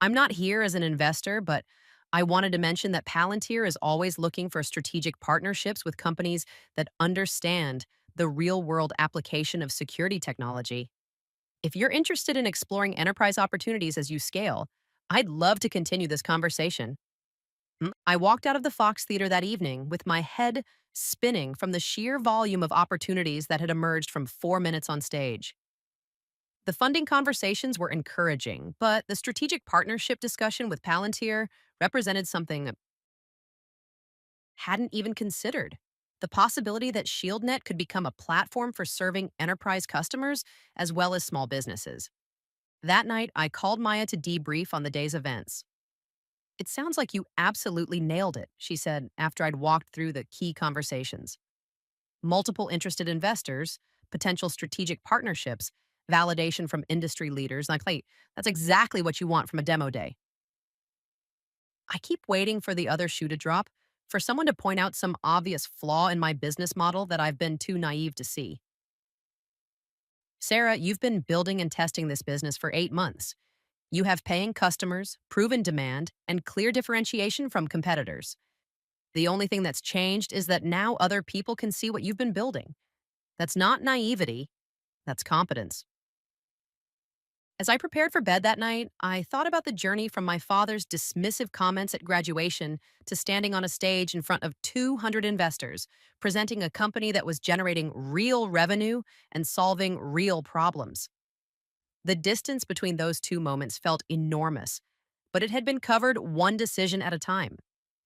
I'm not here as an investor, but I wanted to mention that Palantir is always looking for strategic partnerships with companies that understand the real world application of security technology. If you're interested in exploring enterprise opportunities as you scale, I'd love to continue this conversation. I walked out of the Fox Theater that evening with my head spinning from the sheer volume of opportunities that had emerged from 4 minutes on stage. The funding conversations were encouraging, but the strategic partnership discussion with Palantir represented something I hadn't even considered: the possibility that ShieldNet could become a platform for serving enterprise customers as well as small businesses. That night, I called Maya to debrief on the day's events. It sounds like you absolutely nailed it, she said after I'd walked through the key conversations. Multiple interested investors, potential strategic partnerships, validation from industry leaders. Like, hey, that's exactly what you want from a demo day. I keep waiting for the other shoe to drop, for someone to point out some obvious flaw in my business model that I've been too naive to see. Sarah, you've been building and testing this business for 8 months. You have paying customers, proven demand, and clear differentiation from competitors. The only thing that's changed is that now other people can see what you've been building. That's not naivety, that's competence. As I prepared for bed that night, I thought about the journey from my father's dismissive comments at graduation to standing on a stage in front of 200 investors, presenting a company that was generating real revenue and solving real problems. The distance between those two moments felt enormous, but it had been covered one decision at a time.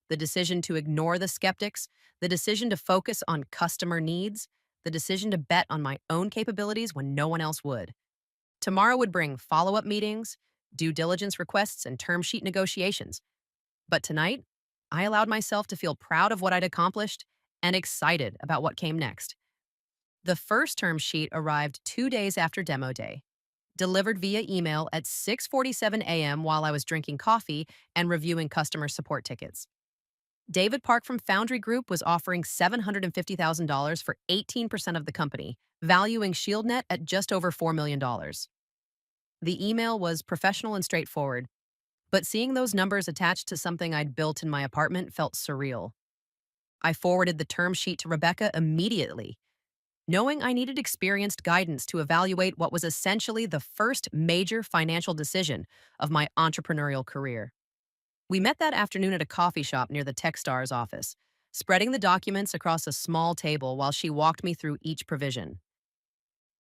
The decision to ignore the skeptics, the decision to focus on customer needs, the decision to bet on my own capabilities when no one else would. Tomorrow would bring follow up meetings, due diligence requests, and term sheet negotiations. But tonight, I allowed myself to feel proud of what I'd accomplished and excited about what came next. The first term sheet arrived 2 days after demo day, delivered via email at 6:47 a.m. while I was drinking coffee and reviewing customer support tickets. David Park from Foundry Group was offering $750,000 for 18% of the company, valuing ShieldNet at just over $4 million. The email was professional and straightforward, but seeing those numbers attached to something I'd built in my apartment felt surreal. I forwarded the term sheet to Rebecca immediately, knowing I needed experienced guidance to evaluate what was essentially the first major financial decision of my entrepreneurial career. We met that afternoon at a coffee shop near the Techstars office, spreading the documents across a small table while she walked me through each provision.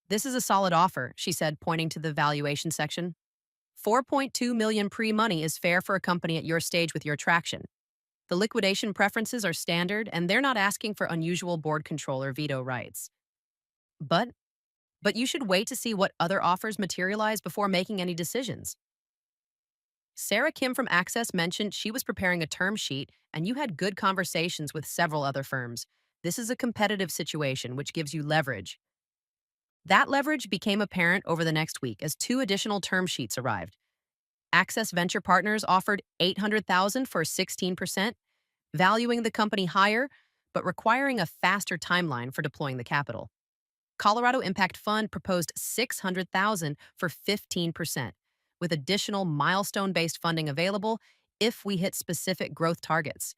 This is a solid offer, she said, pointing to the valuation section. 4.2 million pre-money is fair for a company at your stage with your traction. The liquidation preferences are standard, and they're not asking for unusual board control or veto rights. But but you should wait to see what other offers materialize before making any decisions. Sarah Kim from Access mentioned she was preparing a term sheet and you had good conversations with several other firms. This is a competitive situation which gives you leverage. That leverage became apparent over the next week as two additional term sheets arrived. Access Venture Partners offered $800,000 for 16%, valuing the company higher but requiring a faster timeline for deploying the capital. Colorado Impact Fund proposed $600,000 for 15%, with additional milestone-based funding available if we hit specific growth targets.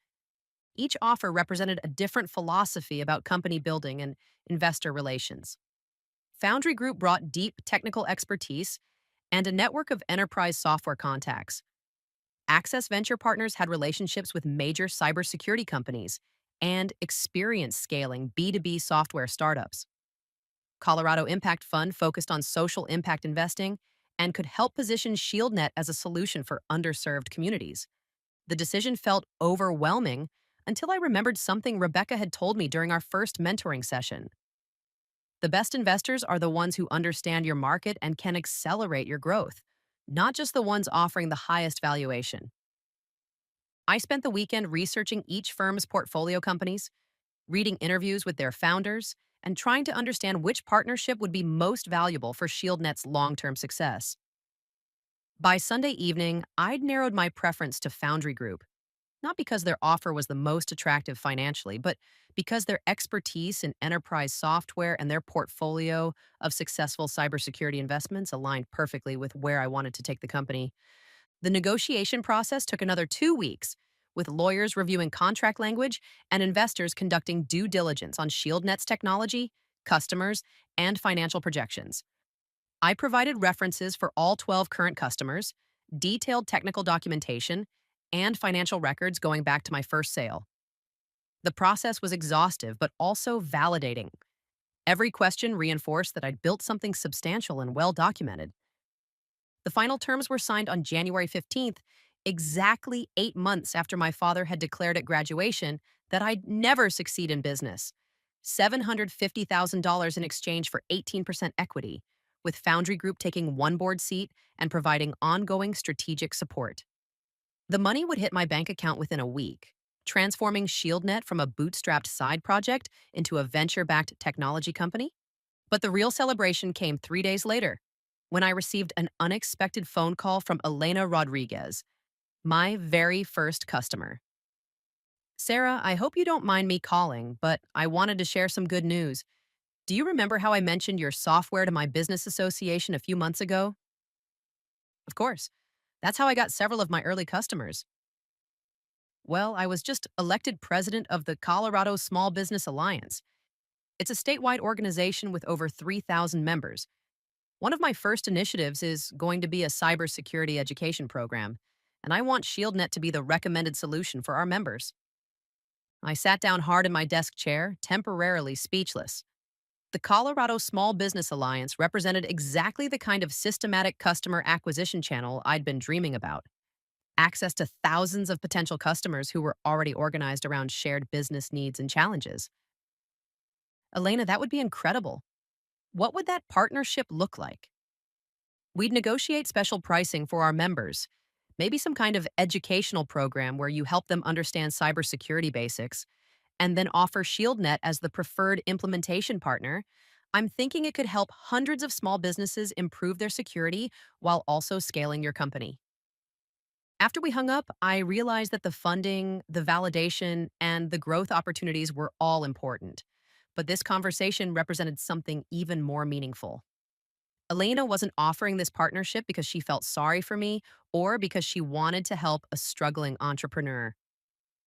Each offer represented a different philosophy about company building and investor relations. Foundry Group brought deep technical expertise and a network of enterprise software contacts. Access Venture Partners had relationships with major cybersecurity companies and experience scaling B2B software startups. Colorado Impact Fund focused on social impact investing and could help position ShieldNet as a solution for underserved communities. The decision felt overwhelming until I remembered something Rebecca had told me during our first mentoring session. The best investors are the ones who understand your market and can accelerate your growth, not just the ones offering the highest valuation. I spent the weekend researching each firm's portfolio companies, reading interviews with their founders, and trying to understand which partnership would be most valuable for ShieldNet's long-term success. By Sunday evening, I'd narrowed my preference to Foundry Group, not because their offer was the most attractive financially, but because their expertise in enterprise software and their portfolio of successful cybersecurity investments aligned perfectly with where I wanted to take the company. The negotiation process took another 2 weeks, with lawyers reviewing contract language and investors conducting due diligence on ShieldNet's technology, customers, and financial projections. I provided references for all 12 current customers, detailed technical documentation, and financial records going back to my first sale. The process was exhaustive but also validating. Every question reinforced that I'd built something substantial and well documented. The final terms were signed on January 15th, exactly 8 months after my father had declared at graduation that I'd never succeed in business. $750,000 in exchange for 18% equity, with Foundry Group taking one board seat and providing ongoing strategic support. The money would hit my bank account within a week, transforming ShieldNet from a bootstrapped side project into a venture-backed technology company. But the real celebration came 3 days later, when I received an unexpected phone call from Elena Rodriguez, my very first customer. Sarah, I hope you don't mind me calling, but I wanted to share some good news. Do you remember how I mentioned your software to my business association a few months ago? Of course. That's how I got several of my early customers. Well, I was just elected president of the Colorado Small Business Alliance. It's a statewide organization with over 3,000 members. One of my first initiatives is going to be a cybersecurity education program, and I want ShieldNet to be the recommended solution for our members. I sat down hard in my desk chair, temporarily speechless. The Colorado Small Business Alliance represented exactly the kind of systematic customer acquisition channel I'd been dreaming about. Access to thousands of potential customers who were already organized around shared business needs and challenges. Elena, that would be incredible. What would that partnership look like? We'd negotiate special pricing for our members, maybe some kind of educational program where you help them understand cybersecurity basics, and then offer ShieldNet as the preferred implementation partner. I'm thinking it could help hundreds of small businesses improve their security while also scaling your company. After we hung up, I realized that the funding, the validation, and the growth opportunities were all important. But this conversation represented something even more meaningful. Elena wasn't offering this partnership because she felt sorry for me or because she wanted to help a struggling entrepreneur.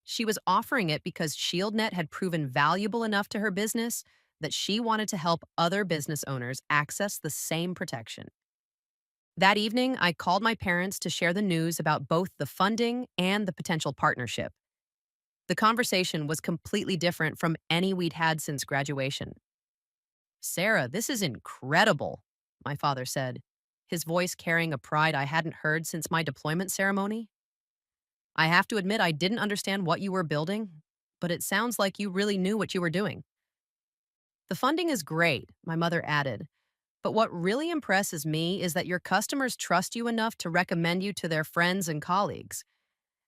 She was offering it because ShieldNet had proven valuable enough to her business that she wanted to help other business owners access the same protection. That evening, I called my parents to share the news about both the funding and the potential partnership. The conversation was completely different from any we'd had since graduation. Sarah, this is incredible, my father said, his voice carrying a pride I hadn't heard since my deployment ceremony. I have to admit I didn't understand what you were building, but it sounds like you really knew what you were doing. The funding is great, my mother added, but what really impresses me is that your customers trust you enough to recommend you to their friends and colleagues.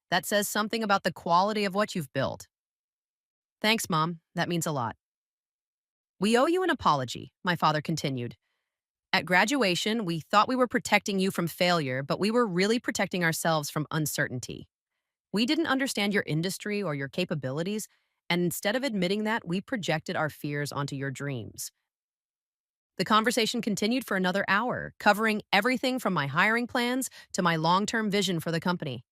That says something about the quality of what you've built. Thanks, Mom. That means a lot. We owe you an apology, my father continued. At graduation, we thought we were protecting you from failure, but we were really protecting ourselves from uncertainty. We didn't understand your industry or your capabilities, and instead of admitting that, we projected our fears onto your dreams. The conversation continued for another hour, covering everything from my hiring plans to my long-term vision for the company.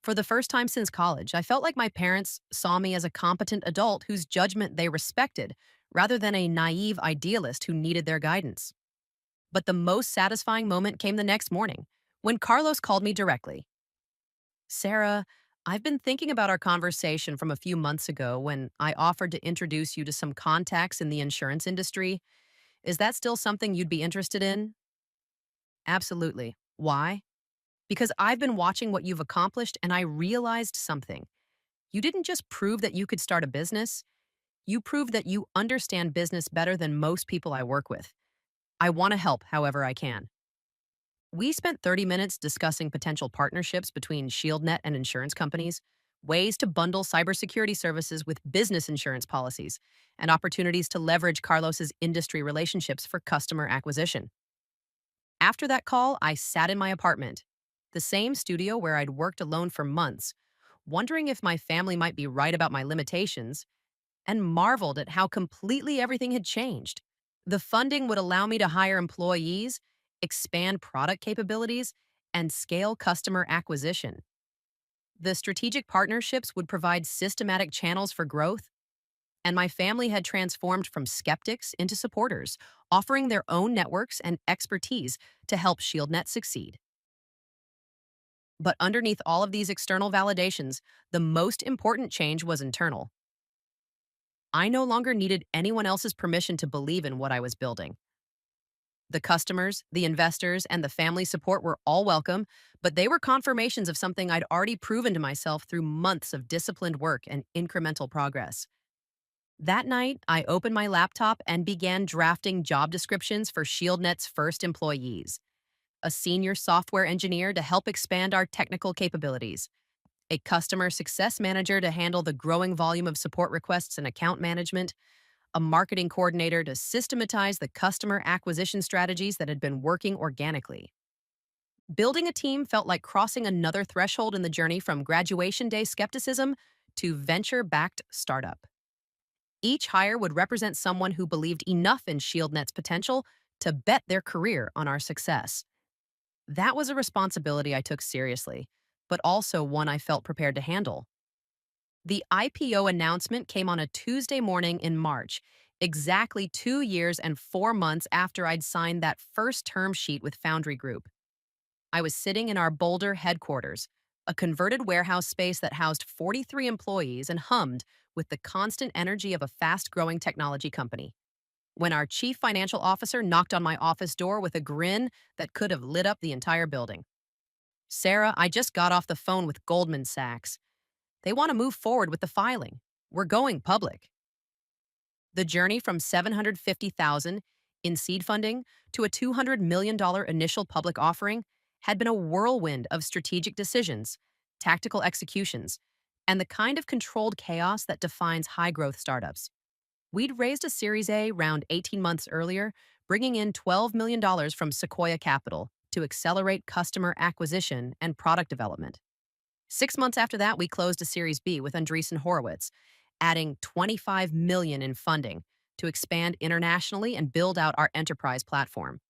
For the first time since college, I felt like my parents saw me as a competent adult whose judgment they respected, rather than a naive idealist who needed their guidance. But the most satisfying moment came the next morning, when Carlos called me directly. Sarah, I've been thinking about our conversation from a few months ago when I offered to introduce you to some contacts in the insurance industry. Is that still something you'd be interested in? Absolutely. Why? Because I've been watching what you've accomplished and I realized something. You didn't just prove that you could start a business, you proved that you understand business better than most people I work with. I want to help however I can. We spent 30 minutes discussing potential partnerships between ShieldNet and insurance companies, ways to bundle cybersecurity services with business insurance policies, and opportunities to leverage Carlos's industry relationships for customer acquisition. After that call, I sat in my apartment, the same studio where I'd worked alone for months, wondering if my family might be right about my limitations, and marveled at how completely everything had changed. The funding would allow me to hire employees, expand product capabilities, and scale customer acquisition. The strategic partnerships would provide systematic channels for growth, and my family had transformed from skeptics into supporters, offering their own networks and expertise to help ShieldNet succeed. But underneath all of these external validations, the most important change was internal. I no longer needed anyone else's permission to believe in what I was building. The customers, the investors, and the family support were all welcome, but they were confirmations of something I'd already proven to myself through months of disciplined work and incremental progress. That night, I opened my laptop and began drafting job descriptions for ShieldNet's first employees: a senior software engineer to help expand our technical capabilities, a customer success manager to handle the growing volume of support requests and account management, a marketing coordinator to systematize the customer acquisition strategies that had been working organically. Building a team felt like crossing another threshold in the journey from graduation day skepticism to venture backed startup. Each hire would represent someone who believed enough in ShieldNet's potential to bet their career on our success. That was a responsibility I took seriously, but also one I felt prepared to handle. The IPO announcement came on a Tuesday morning in March, exactly 2 years and 4 months after I'd signed that first term sheet with Foundry Group. I was sitting in our Boulder headquarters, a converted warehouse space that housed 43 employees and hummed with the constant energy of a fast growing technology company, when our chief financial officer knocked on my office door with a grin that could have lit up the entire building. Sarah, I just got off the phone with Goldman Sachs. They want to move forward with the filing. We're going public. The journey from 750,000 in seed funding to a $200 million initial public offering had been a whirlwind of strategic decisions, tactical executions, and the kind of controlled chaos that defines high-growth startups. We'd raised a Series A round 18 months earlier, bringing in $12 million from Sequoia Capital to accelerate customer acquisition and product development. 6 months after that, we closed a Series B with Andreessen Horowitz, adding $25 million in funding to expand internationally and build out our enterprise platform.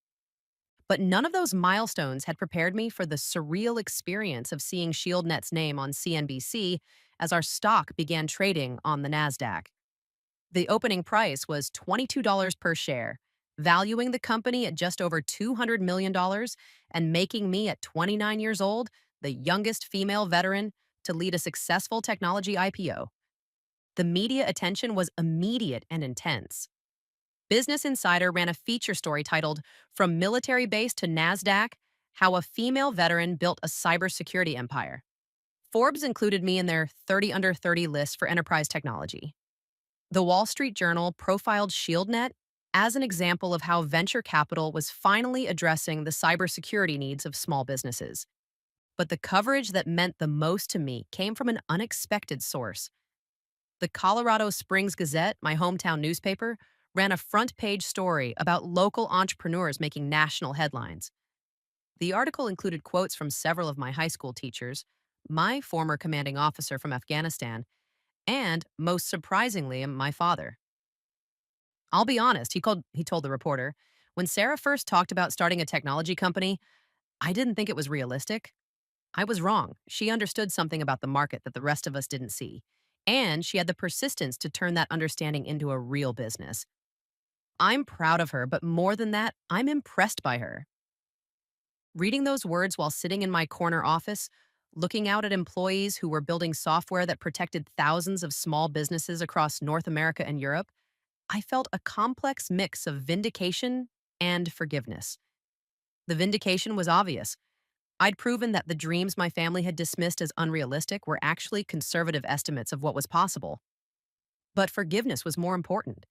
But none of those milestones had prepared me for the surreal experience of seeing ShieldNet's name on CNBC as our stock began trading on the NASDAQ. The opening price was $22 per share, valuing the company at just over $200 million and making me, at 29 years old, the youngest female veteran to lead a successful technology IPO. The media attention was immediate and intense. Business Insider ran a feature story titled "From Military Base to NASDAQ: How a Female Veteran Built a Cybersecurity Empire." Forbes included me in their 30 under 30 list for enterprise technology. The Wall Street Journal profiled ShieldNet as an example of how venture capital was finally addressing the cybersecurity needs of small businesses. But the coverage that meant the most to me came from an unexpected source. The Colorado Springs Gazette, my hometown newspaper, ran a front-page story about local entrepreneurs making national headlines. The article included quotes from several of my high school teachers, my former commanding officer from Afghanistan, and, most surprisingly, my father. I'll be honest, he told the reporter, when Sarah first talked about starting a technology company, I didn't think it was realistic. I was wrong. She understood something about the market that the rest of us didn't see, and she had the persistence to turn that understanding into a real business. I'm proud of her, but more than that, I'm impressed by her. Reading those words while sitting in my corner office, looking out at employees who were building software that protected thousands of small businesses across North America and Europe, I felt a complex mix of vindication and forgiveness. The vindication was obvious. I'd proven that the dreams my family had dismissed as unrealistic were actually conservative estimates of what was possible. But forgiveness was more important.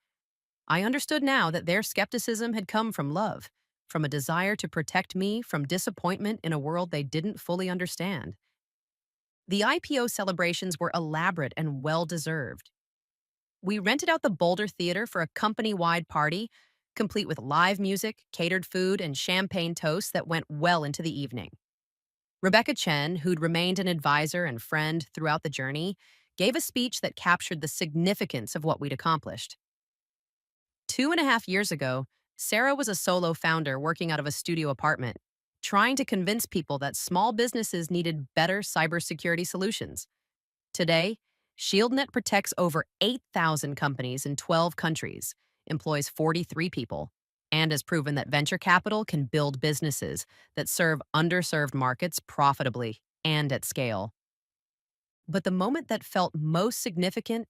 I understood now that their skepticism had come from love, from a desire to protect me from disappointment in a world they didn't fully understand. The IPO celebrations were elaborate and well-deserved. We rented out the Boulder Theater for a company-wide party, complete with live music, catered food, and champagne toasts that went well into the evening. Rebecca Chen, who'd remained an advisor and friend throughout the journey, gave a speech that captured the significance of what we'd accomplished. 2.5 years ago, Sarah was a solo founder working out of a studio apartment, trying to convince people that small businesses needed better cybersecurity solutions. Today, ShieldNet protects over 8,000 companies in 12 countries, employs 43 people, and has proven that venture capital can build businesses that serve underserved markets profitably and at scale. But the moment that felt most significant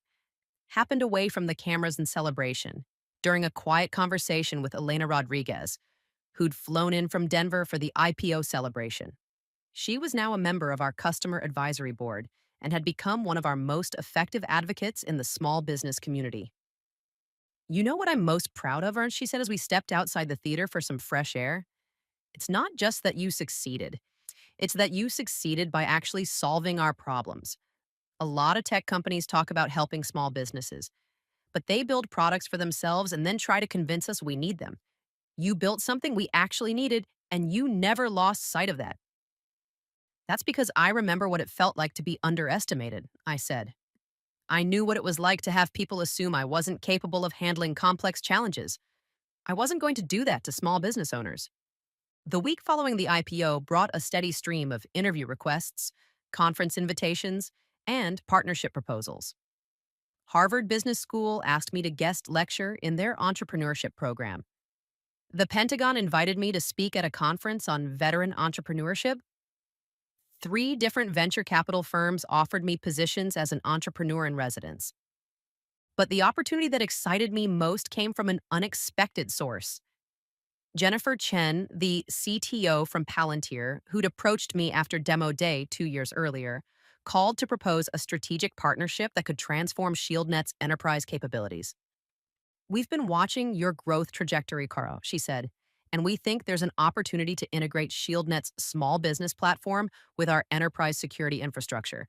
happened away from the cameras and celebration, during a quiet conversation with Elena Rodriguez, who'd flown in from Denver for the IPO celebration. She was now a member of our customer advisory board and had become one of our most effective advocates in the small business community. "You know what I'm most proud of," she said as we stepped outside the theater for some fresh air? "It's not just that you succeeded. It's that you succeeded by actually solving our problems. A lot of tech companies talk about helping small businesses, but they build products for themselves and then try to convince us we need them. You built something we actually needed, and you never lost sight of that. That's because I remember what it felt like to be underestimated, I said. I knew what it was like to have people assume I wasn't capable of handling complex challenges. I wasn't going to do that to small business owners. The week following the IPO brought a steady stream of interview requests, conference invitations, and partnership proposals. Harvard Business School asked me to guest lecture in their entrepreneurship program. The Pentagon invited me to speak at a conference on veteran entrepreneurship. Three different venture capital firms offered me positions as an entrepreneur in residence. But the opportunity that excited me most came from an unexpected source. Jennifer Chen, the CTO from Palantir, who'd approached me after Demo Day 2 years earlier, called to propose a strategic partnership that could transform ShieldNet's enterprise capabilities. We've been watching your growth trajectory, Caro, she said, and we think there's an opportunity to integrate ShieldNet's small business platform with our enterprise security infrastructure.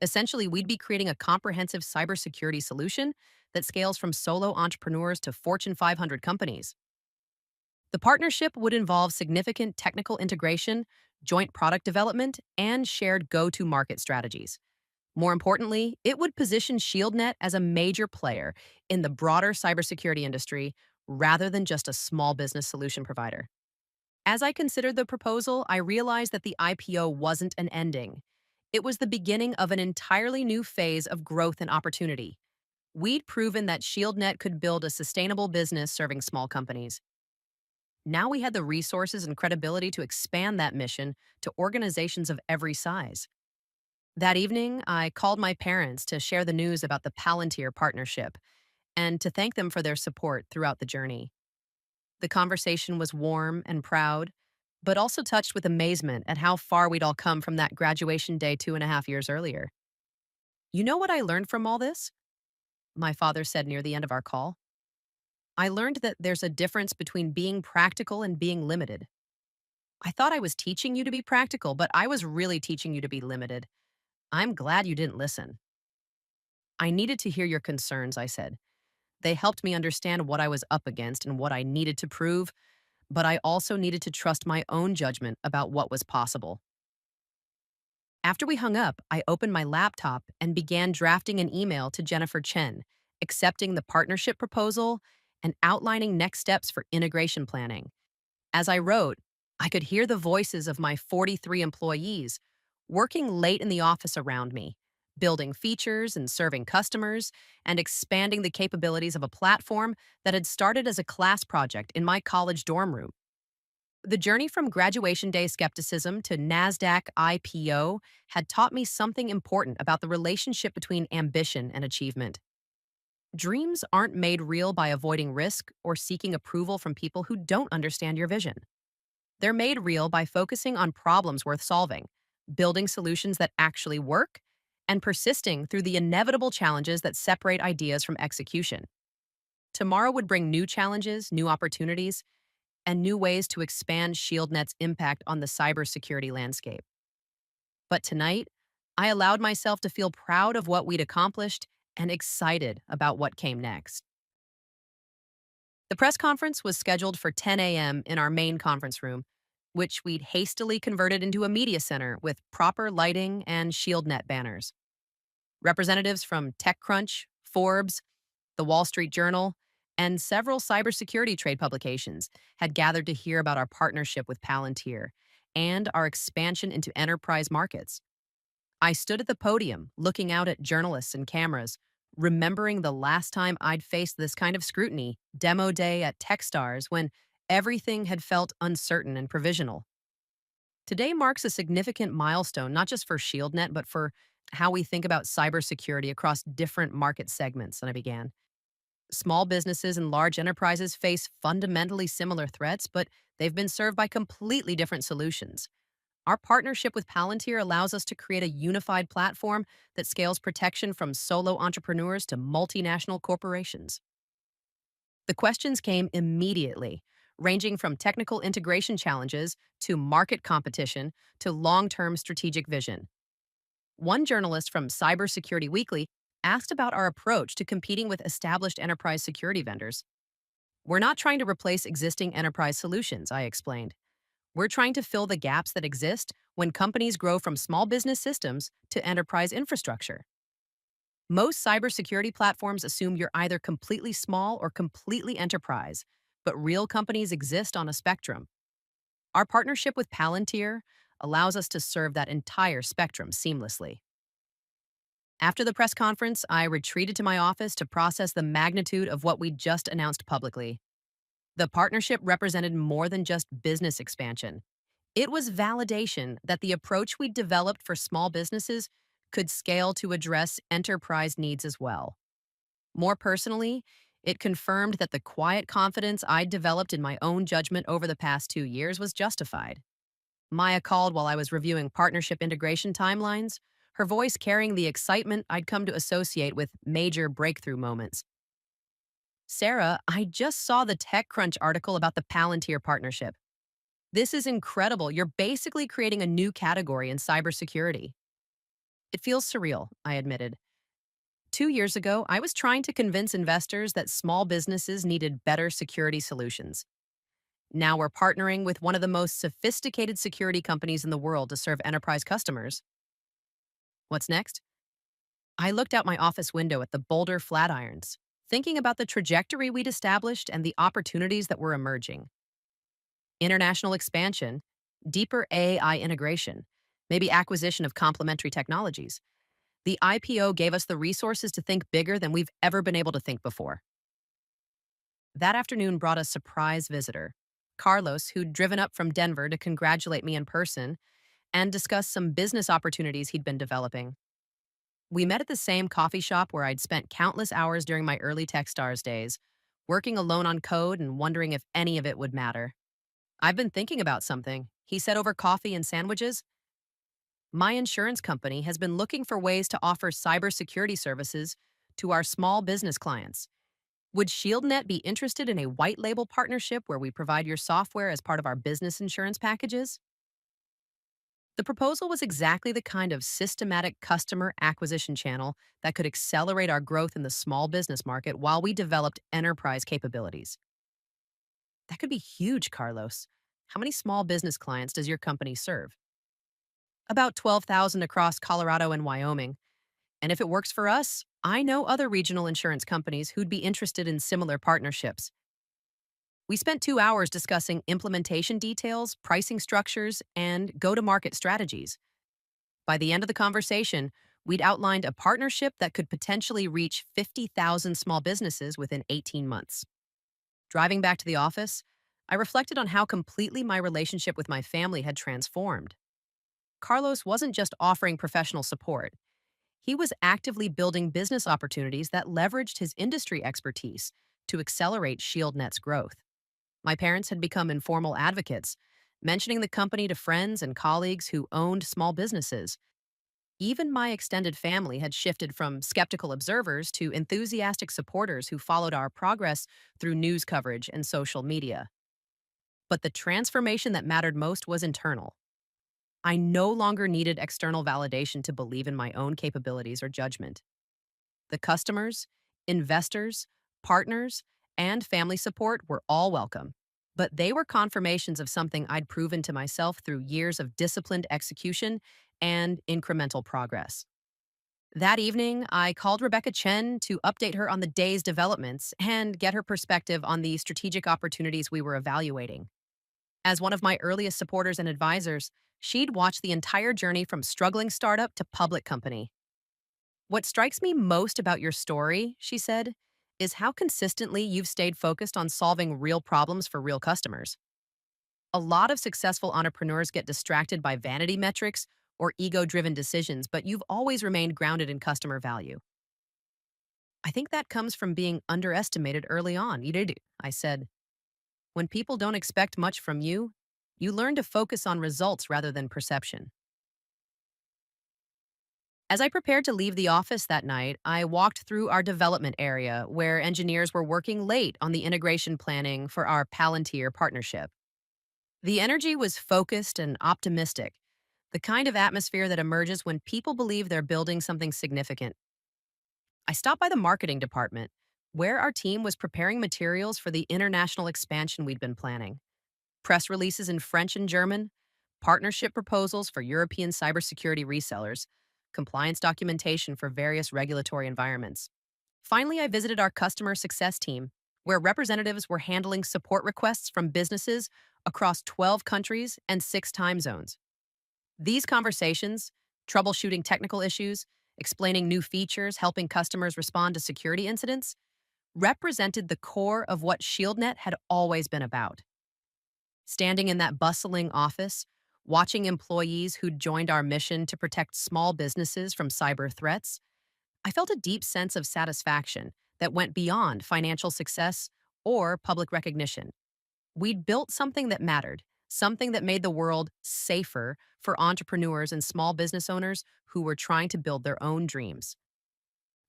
Essentially, we'd be creating a comprehensive cybersecurity solution that scales from solo entrepreneurs to Fortune 500 companies. The partnership would involve significant technical integration, joint product development, and shared go to market strategies. More importantly, it would position ShieldNet as a major player in the broader cybersecurity industry rather than just a small business solution provider. As I considered the proposal, I realized that the IPO wasn't an ending. It was the beginning of an entirely new phase of growth and opportunity. We'd proven that ShieldNet could build a sustainable business serving small companies. Now we had the resources and credibility to expand that mission to organizations of every size. That evening, I called my parents to share the news about the Palantir partnership and to thank them for their support throughout the journey. The conversation was warm and proud, but also touched with amazement at how far we'd all come from that graduation day 2.5 years earlier. You know what I learned from all this? My father said near the end of our call. I learned that there's a difference between being practical and being limited. I thought I was teaching you to be practical, but I was really teaching you to be limited. I'm glad you didn't listen. I needed to hear your concerns, I said. They helped me understand what I was up against and what I needed to prove, but I also needed to trust my own judgment about what was possible. After we hung up, I opened my laptop and began drafting an email to Jennifer Chen, accepting the partnership proposal and outlining next steps for integration planning. As I wrote, I could hear the voices of my 43 employees working late in the office around me, building features and serving customers, and expanding the capabilities of a platform that had started as a class project in my college dorm room. The journey from graduation day skepticism to NASDAQ IPO had taught me something important about the relationship between ambition and achievement. Dreams aren't made real by avoiding risk or seeking approval from people who don't understand your vision. They're made real by focusing on problems worth solving, building solutions that actually work, and persisting through the inevitable challenges that separate ideas from execution. Tomorrow would bring new challenges, new opportunities, and new ways to expand ShieldNet's impact on the cybersecurity landscape. But tonight, I allowed myself to feel proud of what we'd accomplished and excited about what came next. The press conference was scheduled for 10 a.m. in our main conference room, which we'd hastily converted into a media center with proper lighting and ShieldNet banners. Representatives from TechCrunch, Forbes, the Wall Street Journal, and several cybersecurity trade publications had gathered to hear about our partnership with Palantir and our expansion into enterprise markets. I stood at the podium, looking out at journalists and cameras, remembering the last time I'd faced this kind of scrutiny, Demo Day at Techstars, when everything had felt uncertain and provisional. Today marks a significant milestone, not just for ShieldNet, but for how we think about cybersecurity across different market segments, and I began. Small businesses and large enterprises face fundamentally similar threats, but they've been served by completely different solutions. Our partnership with Palantir allows us to create a unified platform that scales protection from solo entrepreneurs to multinational corporations. The questions came immediately, ranging from technical integration challenges to market competition to long-term strategic vision. One journalist from Cybersecurity Weekly asked about our approach to competing with established enterprise security vendors. We're not trying to replace existing enterprise solutions, I explained. We're trying to fill the gaps that exist when companies grow from small business systems to enterprise infrastructure. Most cybersecurity platforms assume you're either completely small or completely enterprise, but real companies exist on a spectrum. Our partnership with Palantir allows us to serve that entire spectrum seamlessly. After the press conference, I retreated to my office to process the magnitude of what we'd just announced publicly. The partnership represented more than just business expansion. It was validation that the approach we developed for small businesses could scale to address enterprise needs as well. More personally, it confirmed that the quiet confidence I'd developed in my own judgment over the past 2 years was justified. Maya called while I was reviewing partnership integration timelines, her voice carrying the excitement I'd come to associate with major breakthrough moments. Sarah, I just saw the TechCrunch article about the Palantir partnership. This is incredible. You're basically creating a new category in cybersecurity. It feels surreal, I admitted. 2 years ago, I was trying to convince investors that small businesses needed better security solutions. Now we're partnering with one of the most sophisticated security companies in the world to serve enterprise customers. What's next? I looked out my office window at the Boulder Flatirons, thinking about the trajectory we'd established and the opportunities that were emerging. International expansion, deeper AI integration, maybe acquisition of complementary technologies. The IPO gave us the resources to think bigger than we've ever been able to think before. That afternoon brought a surprise visitor, Carlos, who'd driven up from Denver to congratulate me in person and discuss some business opportunities he'd been developing. We met at the same coffee shop where I'd spent countless hours during my early Techstars days, working alone on code and wondering if any of it would matter. I've been thinking about something, he said over coffee and sandwiches. My insurance company has been looking for ways to offer cybersecurity services to our small business clients. Would ShieldNet be interested in a white label partnership where we provide your software as part of our business insurance packages? The proposal was exactly the kind of systematic customer acquisition channel that could accelerate our growth in the small business market while we developed enterprise capabilities. That could be huge, Carlos. How many small business clients does your company serve? About 12,000 across Colorado and Wyoming. And if it works for us, I know other regional insurance companies who'd be interested in similar partnerships. We spent 2 hours discussing implementation details, pricing structures, and go to market strategies. By the end of the conversation, we'd outlined a partnership that could potentially reach 50,000 small businesses within 18 months. Driving back to the office, I reflected on how completely my relationship with my family had transformed. Carlos wasn't just offering professional support. He was actively building business opportunities that leveraged his industry expertise to accelerate ShieldNet's growth. My parents had become informal advocates, mentioning the company to friends and colleagues who owned small businesses. Even my extended family had shifted from skeptical observers to enthusiastic supporters who followed our progress through news coverage and social media. But the transformation that mattered most was internal. I no longer needed external validation to believe in my own capabilities or judgment. The customers, investors, partners, and family support were all welcome, but they were confirmations of something I'd proven to myself through years of disciplined execution and incremental progress. That evening, I called Rebecca Chen to update her on the day's developments and get her perspective on the strategic opportunities we were evaluating. As one of my earliest supporters and advisors, she'd watched the entire journey from struggling startup to public company. What strikes me most about your story, she said, is how consistently you've stayed focused on solving real problems for real customers. A lot of successful entrepreneurs get distracted by vanity metrics or ego-driven decisions, but you've always remained grounded in customer value. I think that comes from being underestimated early on. You did, I said. When people don't expect much from you, you learn to focus on results rather than perception. As I prepared to leave the office that night, I walked through our development area where engineers were working late on the integration planning for our Palantir partnership. The energy was focused and optimistic, the kind of atmosphere that emerges when people believe they're building something significant. I stopped by the marketing department, where our team was preparing materials for the international expansion we'd been planning. Press releases in French and German, partnership proposals for European cybersecurity resellers, compliance documentation for various regulatory environments. Finally, I visited our customer success team, where representatives were handling support requests from businesses across 12 countries and 6 time zones. These conversations, troubleshooting technical issues, explaining new features, helping customers respond to security incidents, represented the core of what ShieldNet had always been about. Standing in that bustling office, watching employees who'd joined our mission to protect small businesses from cyber threats, I felt a deep sense of satisfaction that went beyond financial success or public recognition. We'd built something that mattered, something that made the world safer for entrepreneurs and small business owners who were trying to build their own dreams.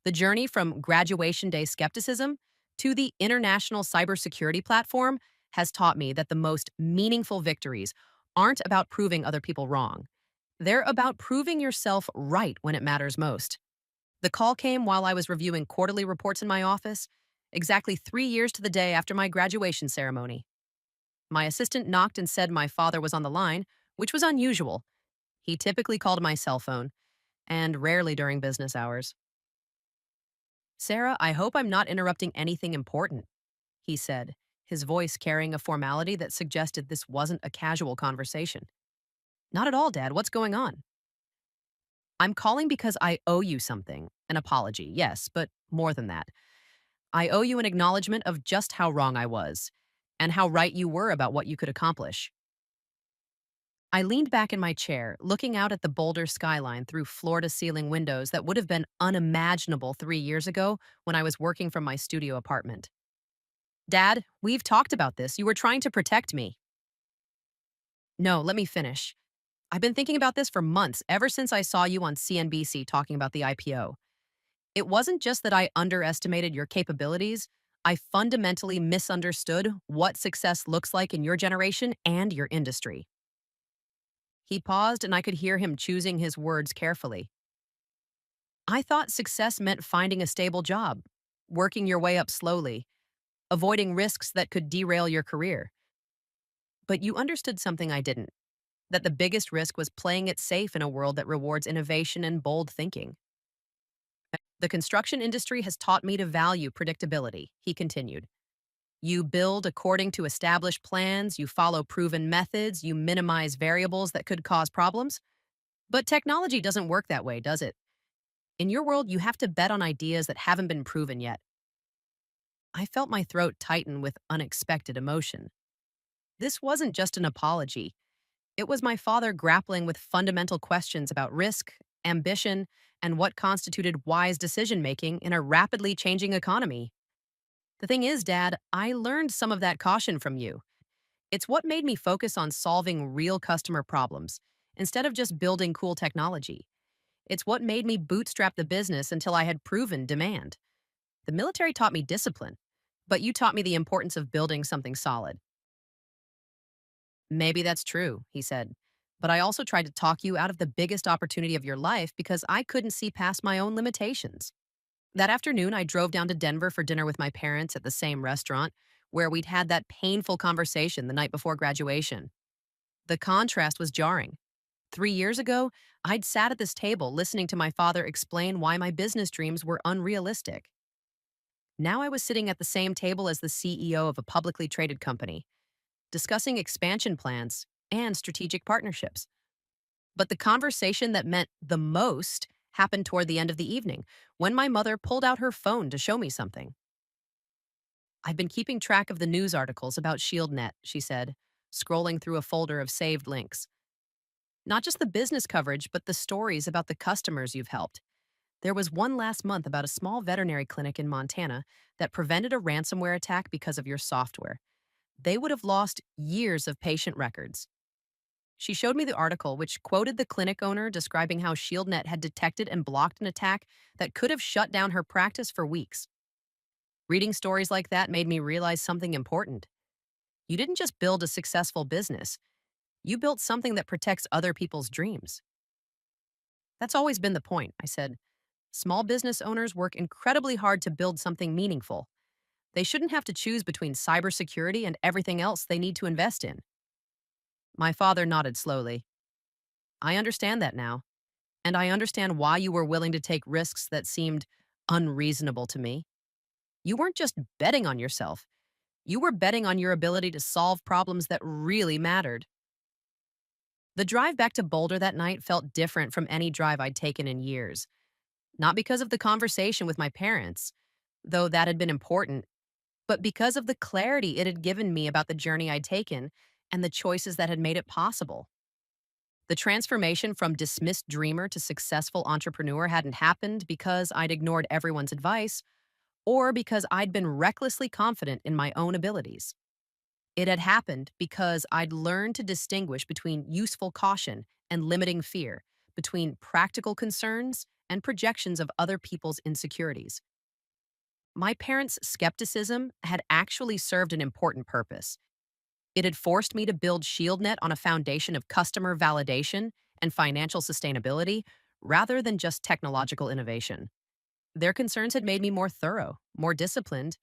The journey from graduation day skepticism to the international cybersecurity platform has taught me that the most meaningful victories aren't about proving other people wrong. They're about proving yourself right when it matters most. The call came while I was reviewing quarterly reports in my office, exactly 3 years to the day after my graduation ceremony. My assistant knocked and said my father was on the line, which was unusual. He typically called my cell phone, and rarely during business hours. "Sarah, I hope I'm not interrupting anything important," he said, his voice carrying a formality that suggested this wasn't a casual conversation. "Not at all, Dad. What's going on?" "I'm calling because I owe you something. An apology, yes, but more than that. I owe you an acknowledgement of just how wrong I was, and how right you were about what you could accomplish." I leaned back in my chair, looking out at the Boulder skyline through floor to ceiling windows that would have been unimaginable 3 years ago when I was working from my studio apartment. "Dad, we've talked about this. You were trying to protect me." "No, let me finish. I've been thinking about this for months, ever since I saw you on CNBC talking about the IPO. It wasn't just that I underestimated your capabilities, I fundamentally misunderstood what success looks like in your generation and your industry." He paused, and I could hear him choosing his words carefully. "I thought success meant finding a stable job, working your way up slowly, avoiding risks that could derail your career. But you understood something I didn't, that the biggest risk was playing it safe in a world that rewards innovation and bold thinking. The construction industry has taught me to value predictability," he continued. "You build according to established plans, you follow proven methods, you minimize variables that could cause problems. But technology doesn't work that way, does it? In your world, you have to bet on ideas that haven't been proven yet." I felt my throat tighten with unexpected emotion. This wasn't just an apology. It was my father grappling with fundamental questions about risk, ambition, and what constituted wise decision making in a rapidly changing economy. "The thing is, Dad, I learned some of that caution from you. It's what made me focus on solving real customer problems instead of just building cool technology. It's what made me bootstrap the business until I had proven demand. The military taught me discipline, but you taught me the importance of building something solid." "Maybe that's true," he said. "But I also tried to talk you out of the biggest opportunity of your life because I couldn't see past my own limitations." That afternoon, I drove down to Denver for dinner with my parents at the same restaurant where we'd had that painful conversation the night before graduation. The contrast was jarring. 3 years ago, I'd sat at this table listening to my father explain why my business dreams were unrealistic. Now I was sitting at the same table as the CEO of a publicly traded company, discussing expansion plans and strategic partnerships. But the conversation that meant the most happened toward the end of the evening, when my mother pulled out her phone to show me something. "I've been keeping track of the news articles about ShieldNet," she said, scrolling through a folder of saved links. "Not just the business coverage, but the stories about the customers you've helped. There was one last month about a small veterinary clinic in Montana that prevented a ransomware attack because of your software. They would have lost years of patient records." She showed me the article, which quoted the clinic owner describing how ShieldNet had detected and blocked an attack that could have shut down her practice for weeks. Reading stories like that made me realize something important. You didn't just build a successful business, you built something that protects other people's dreams. "That's always been the point," I said. Small business owners work incredibly hard to build something meaningful. They shouldn't have to choose between cybersecurity and everything else they need to invest in. My father nodded slowly. I understand that now, and I understand why you were willing to take risks that seemed unreasonable to me. You weren't just betting on yourself, you were betting on your ability to solve problems that really mattered. The drive back to Boulder that night felt different from any drive I'd taken in years. Not because of the conversation with my parents, though that had been important, but because of the clarity it had given me about the journey I'd taken and the choices that had made it possible. The transformation from dismissed dreamer to successful entrepreneur hadn't happened because I'd ignored everyone's advice or because I'd been recklessly confident in my own abilities. It had happened because I'd learned to distinguish between useful caution and limiting fear, between practical concerns and projections of other people's insecurities. My parents' skepticism had actually served an important purpose. It had forced me to build ShieldNet on a foundation of customer validation and financial sustainability rather than just technological innovation. Their concerns had made me more thorough, more disciplined,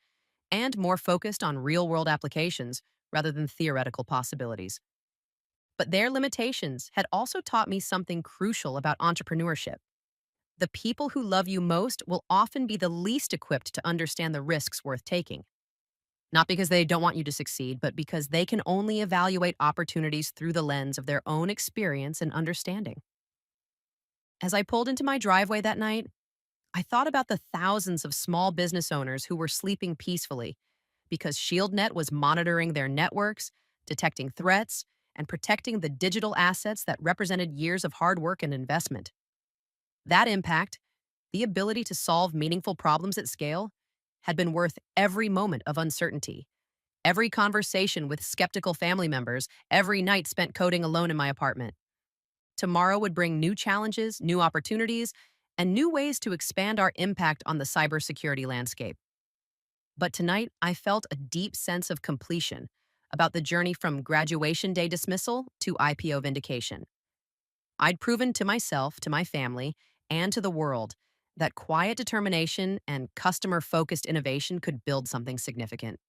and more focused on real world applications rather than theoretical possibilities. But their limitations had also taught me something crucial about entrepreneurship. The people who love you most will often be the least equipped to understand the risks worth taking. Not because they don't want you to succeed, but because they can only evaluate opportunities through the lens of their own experience and understanding. As I pulled into my driveway that night, I thought about the thousands of small business owners who were sleeping peacefully because ShieldNet was monitoring their networks, detecting threats, and protecting the digital assets that represented years of hard work and investment. That impact, the ability to solve meaningful problems at scale, had been worth every moment of uncertainty. Every conversation with skeptical family members, every night spent coding alone in my apartment. Tomorrow would bring new challenges, new opportunities, and new ways to expand our impact on the cybersecurity landscape. But tonight, I felt a deep sense of completion about the journey from graduation day dismissal to IPO vindication. I'd proven to myself, to my family, and to the world that quiet determination and customer focused innovation could build something significant.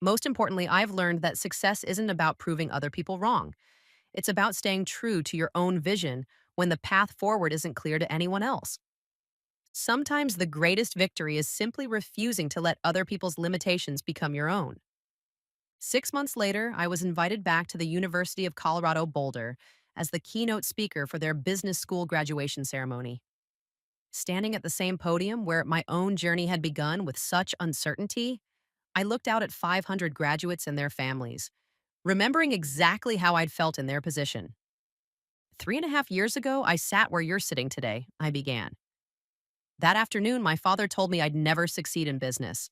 Most importantly, I've learned that success isn't about proving other people wrong. It's about staying true to your own vision when the path forward isn't clear to anyone else. Sometimes the greatest victory is simply refusing to let other people's limitations become your own. 6 months later, I was invited back to the University of Colorado Boulder as the keynote speaker for their business school graduation ceremony. Standing at the same podium where my own journey had begun with such uncertainty, I looked out at 500 graduates and their families, remembering exactly how I'd felt in their position. 3.5 years ago, I sat where you're sitting today, I began. That afternoon, my father told me I'd never succeed in business,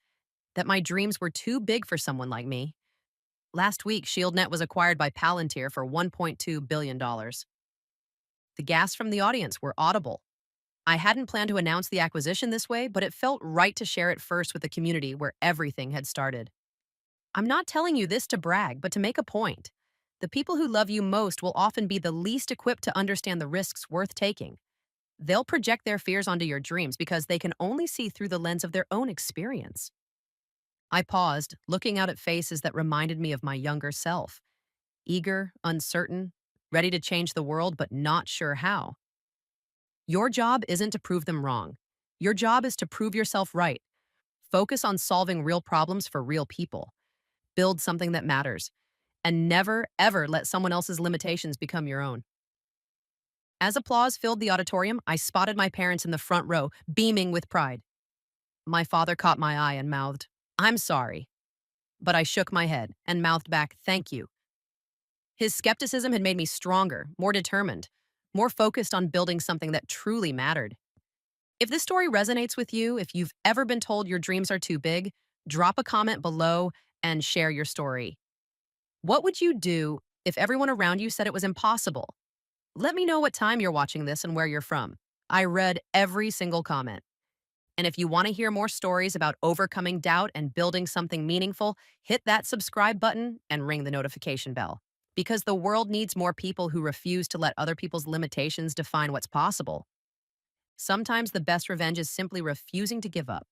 that my dreams were too big for someone like me. Last week, ShieldNet was acquired by Palantir for $1.2 billion. dollars. The gasps from the audience were audible. I hadn't planned to announce the acquisition this way, but it felt right to share it first with the community where everything had started. I'm not telling you this to brag, but to make a point. The people who love you most will often be the least equipped to understand the risks worth taking. They'll project their fears onto your dreams because they can only see through the lens of their own experience. I paused, looking out at faces that reminded me of my younger self, eager, uncertain, ready to change the world, but not sure how. Your job isn't to prove them wrong. Your job is to prove yourself right. Focus on solving real problems for real people. Build something that matters. And never, ever let someone else's limitations become your own. As applause filled the auditorium, I spotted my parents in the front row, beaming with pride. My father caught my eye and mouthed, "I'm sorry." But I shook my head and mouthed back, "Thank you." His skepticism had made me stronger, more determined, more focused on building something that truly mattered. If this story resonates with you, if you've ever been told your dreams are too big, drop a comment below and share your story. What would you do if everyone around you said it was impossible? Let me know what time you're watching this and where you're from. I read every single comment. And if you want to hear more stories about overcoming doubt and building something meaningful, hit that subscribe button and ring the notification bell. Because the world needs more people who refuse to let other people's limitations define what's possible. Sometimes the best revenge is simply refusing to give up.